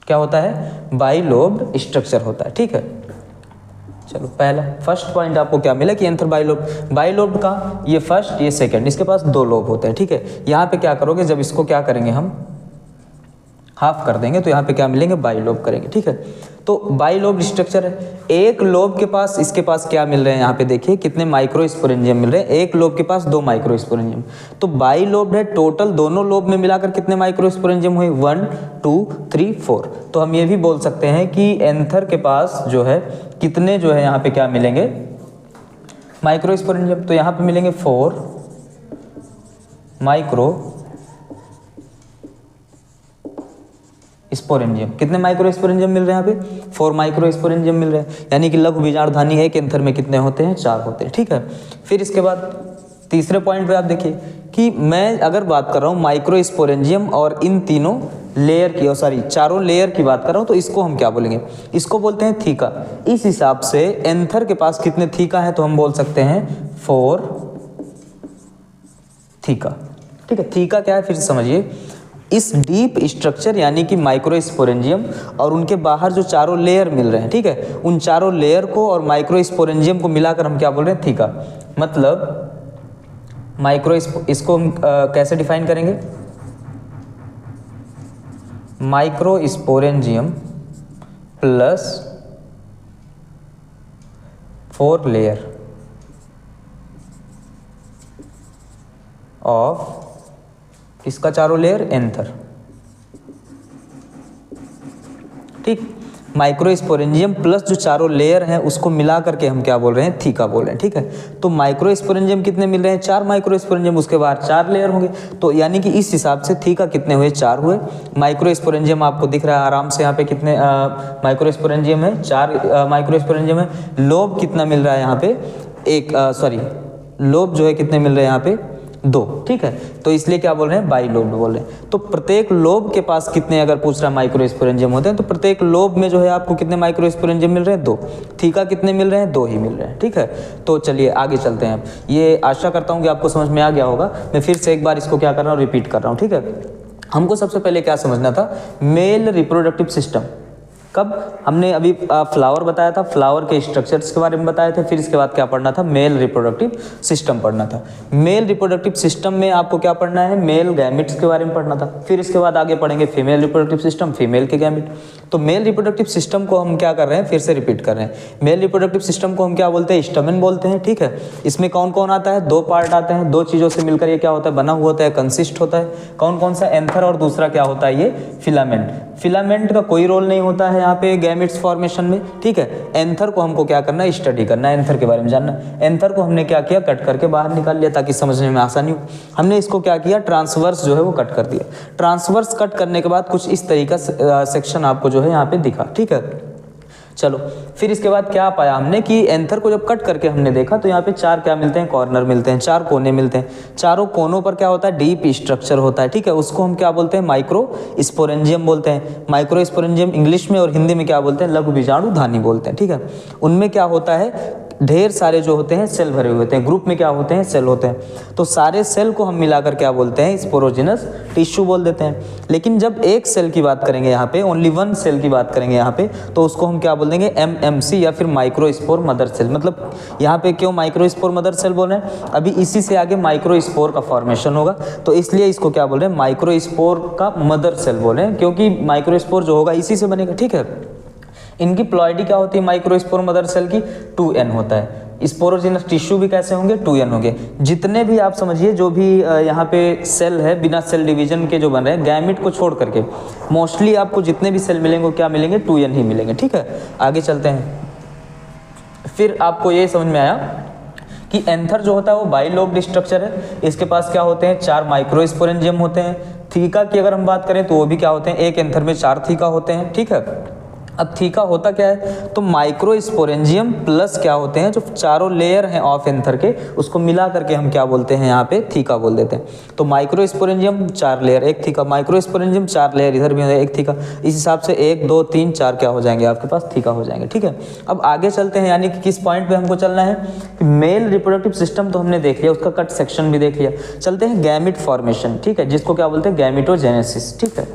क्या होता है, बाइलोब्ड स्ट्रक्चर होता है, ठीक है। चलो पहला फर्स्ट पॉइंट आपको क्या मिला कि एंथर बाइलोब्ड का ये फर्स्ट ये सेकंड, इसके पास 2 लोब होते हैं, ठीक है। यहाँ पे क्या करोगे, जब इसको क्या करेंगे हम हाफ कर देंगे तो यहाँ पे क्या मिलेंगे, बाइलोब करेंगे, ठीक है। तो बाइलोब स्ट्रक्चर है, एक लोब के पास, इसके पास क्या मिल रहे हैं, यहाँ पे देखिए कितने माइक्रोस्पोरेंजियम मिल रहे हैं, एक लोब के पास 2 माइक्रोस्पोरेंजियम। तो बाइलोब है, टोटल दोनों लोब में मिलाकर कितने माइक्रोस्पोरेंजियम हुए, 1 2 3 4। तो हम ये भी बोल सकते हैं कि एंथर के पास जो है कितने जो है यहाँ पे क्या मिलेंगे, माइक्रोस्पोरेंजियम। तो यहाँ पे मिलेंगे 4 माइक्रो स्पोरेंजियम। कितने माइक्रोस्पोरेंजियम मिल रहे हैं यहाँ पे, 4 माइक्रोस्पोरेंजियम मिल रहे हैं, यानी कि लघु बीजाणुधानी है, एंथर में कितने होते हैं, 4 होते हैं, ठीक है। फिर इसके बाद तीसरे पॉइंट पे आप देखिए कि मैं अगर बात कर रहा हूँ माइक्रोस्पोरेंजियम और इन तीनों लेयर की, और सॉरी चारों लेयर की बात कर रहा हूँ, तो इसको हम क्या बोलेंगे, इसको बोलते हैं थीका। इस हिसाब से एंथर के पास कितने थीका है, तो हम बोल सकते हैं 4 थीका, ठीक है। थीका क्या है फिर से समझिए, इस डीप स्ट्रक्चर यानी कि माइक्रोस्पोरेंजियम और उनके बाहर जो चारों लेयर मिल रहे हैं, ठीक है, उन चारों लेयर को और माइक्रोस्पोरेंजियम को मिलाकर हम क्या बोल रहे हैं, थीका। मतलब इसको हम कैसे डिफाइन करेंगे, माइक्रोस्पोरेंजियम प्लस 4 लेयर ऑफ इसका चारों लेयर एंथर, ठीक। माइक्रोस्पोरेंजियम प्लस जो चारों लेयर हैं उसको मिला करके हम क्या बोल रहे हैं, थीका बोल रहे हैं, ठीक है। तो माइक्रोस्पोरेंजियम कितने मिल रहे हैं, 4 माइक्रोस्पोरेंजियम, उसके बाद 4 लेयर होंगे, तो यानी कि इस हिसाब से थीका कितने हुए, 4 हुए। माइक्रोस्पोरेंजियम आपको दिख रहा है आराम से यहाँ पे कितने माइक्रोस्पोरेंजियम है, 4 माइक्रोस्पोरेंजियम है। लोब कितना मिल रहा है यहाँ पे, लोब जो है कितने मिल रहे हैं यहाँ पे, 2, ठीक है। तो इसलिए क्या बोल रहे हैं, बाइलोब्ड बोल रहे हैं। तो प्रत्येक लोब के पास कितने, अगर पूछ रहा है माइक्रोस्पोरेंजियम होते हैं, तो प्रत्येक लोब में जो है आपको कितने माइक्रोस्पोरेंजियम मिल रहे हैं, 2। थीका कितने मिल रहे हैं, 2 ही मिल रहे हैं, ठीक है। तो चलिए आगे चलते हैं। ये आशा करता हूँ कि आपको समझ में आ गया होगा। मैं फिर से एक बार इसको क्या कर रहा हूँ, रिपीट कर रहा हूँ, ठीक है। हमको सबसे पहले क्या समझना था, मेल रिप्रोडक्टिव सिस्टम। कब हमने अभी फ्लावर बताया था, फ्लावर के स्ट्रक्चर्स के बारे में बताए थे। फिर इसके बाद क्या पढ़ना था, मेल रिप्रोडक्टिव सिस्टम पढ़ना था। मेल रिप्रोडक्टिव सिस्टम में आपको क्या पढ़ना है, मेल गैमिट्स के बारे में पढ़ना था। फिर इसके बाद आगे पढ़ेंगे फीमेल रिप्रोडक्टिव सिस्टम, फीमेल के गैमिट। तो मेल रिप्रोडक्टिव सिस्टम को हम क्या कर रहे हैं, फिर से रिपीट कर रहे हैं। मेल रिप्रोडक्टिव सिस्टम को हम क्या बोलते हैं, स्टमेन बोलते हैं, ठीक है। इसमें कौन कौन आता है, 2 पार्ट आते हैं, 2 चीज़ों से मिलकर ये क्या होता है, बना हुआ होता है, कंसिस्ट होता है। कौन कौन सा, एंथर और दूसरा क्या होता है, ये फिलामेंट। फिलामेंट का कोई रोल नहीं होता है यहाँ पे गैमेट्स फॉर्मेशन में, ठीक है। एंथर को हमको क्या करना है, स्टडी करना है, एंथर के बारे में जानना है। एंथर को हमने क्या किया, कट करके बाहर निकाल लिया ताकि समझने में आसानी हो। हमने इसको क्या किया, ट्रांसवर्स जो है वो कट कर दिया। ट्रांसवर्स कट करने के बाद कुछ इस तरीका सेक्शन आपको जो है यहाँ पे दिखा, ठीक है। चलो फिर इसके बाद क्या पाया हमने कि एंथर को जब कट करके हमने देखा तो यहाँ पे 4 क्या मिलते हैं, कॉर्नर मिलते हैं, 4 कोने मिलते हैं। चारों कोनों पर क्या होता है, डीप स्ट्रक्चर होता है, ठीक है। उसको हम क्या बोलते हैं, माइक्रोस्पोरेंजियम बोलते हैं। माइक्रोस्पोरेंजियम इंग्लिश में और हिंदी में क्या बोलते हैं, लघु बीजाणुधानी बोलते हैं, ठीक है। उनमें क्या होता है, ढेर सारे जो होते हैं सेल भरे हुए होते हैं, ग्रुप में क्या होते हैं, सेल होते हैं। तो सारे सेल को हम मिलाकर क्या बोलते हैं, स्पोरोजिनस टिश्यू बोल देते हैं। लेकिन जब एक सेल की बात करेंगे यहाँ पे, ओनली 1 सेल की बात करेंगे यहाँ पे, तो उसको हम क्या बोल देंगे, MMC या फिर माइक्रोस्पोर मदर सेल। मतलब यहाँ पे क्यों माइक्रोस्पोर मदर सेल बोल रहे हैं, अभी इसी से आगे माइक्रोस्पोर का फॉर्मेशन होगा, तो इसलिए इसको क्या बोल रहे हैं, माइक्रोस्पोर का मदर सेल बोल रहे हैं, क्योंकि माइक्रोस्पोर जो होगा इसी से बनेगा, ठीक है। इनकी प्लॉइडी क्या होती है माइक्रोस्पोर मदर सेल की, 2n होता है। स्पोरोजिनस टिश्यू भी कैसे होंगे, 2n होंगे। जितने भी आप समझिए जो भी यहाँ पे सेल है बिना सेल डिवीजन के जो बन रहे हैं गैमिट को छोड़ करके, मोस्टली आपको जितने भी सेल मिलेंगे वो क्या मिलेंगे, 2n ही मिलेंगे। ठीक है, आगे चलते हैं। फिर आपको ये समझ में आया कि एंथर जो होता है वो बाइलोब्ड स्ट्रक्चर है। इसके पास क्या होते हैं, 4 माइक्रोस्पोरेंजियम होते हैं। थीका की अगर हम बात करें तो वो भी क्या होते हैं, एक एंथर में 4 थीका होते हैं। ठीक है, अब थीका होता क्या है, तो माइक्रोस्पोरेंजियम प्लस क्या होते हैं, जो चारों लेयर हैं ऑफ एंथर के उसको मिला करके हम क्या बोलते हैं, यहाँ पे थीका बोल देते हैं। तो माइक्रोस्पोरेंजियम 4 लेयर एक थीका, माइक्रोस्पोरेंजियम 4 लेयर इधर भी एक थीका, इस हिसाब से 1 2 3 4 क्या हो जाएंगे आपके पास, थीका हो जाएंगे। ठीक है, अब आगे चलते हैं, यानी कि किस पॉइंट पे हमको चलना है, मेल रिप्रोडक्टिव सिस्टम तो हमने देख लिया, उसका कट सेक्शन भी देख लिया। चलते हैं गैमिट फॉर्मेशन। ठीक है, जिसको क्या बोलते हैं, गैमिटोजेनेसिस। ठीक है,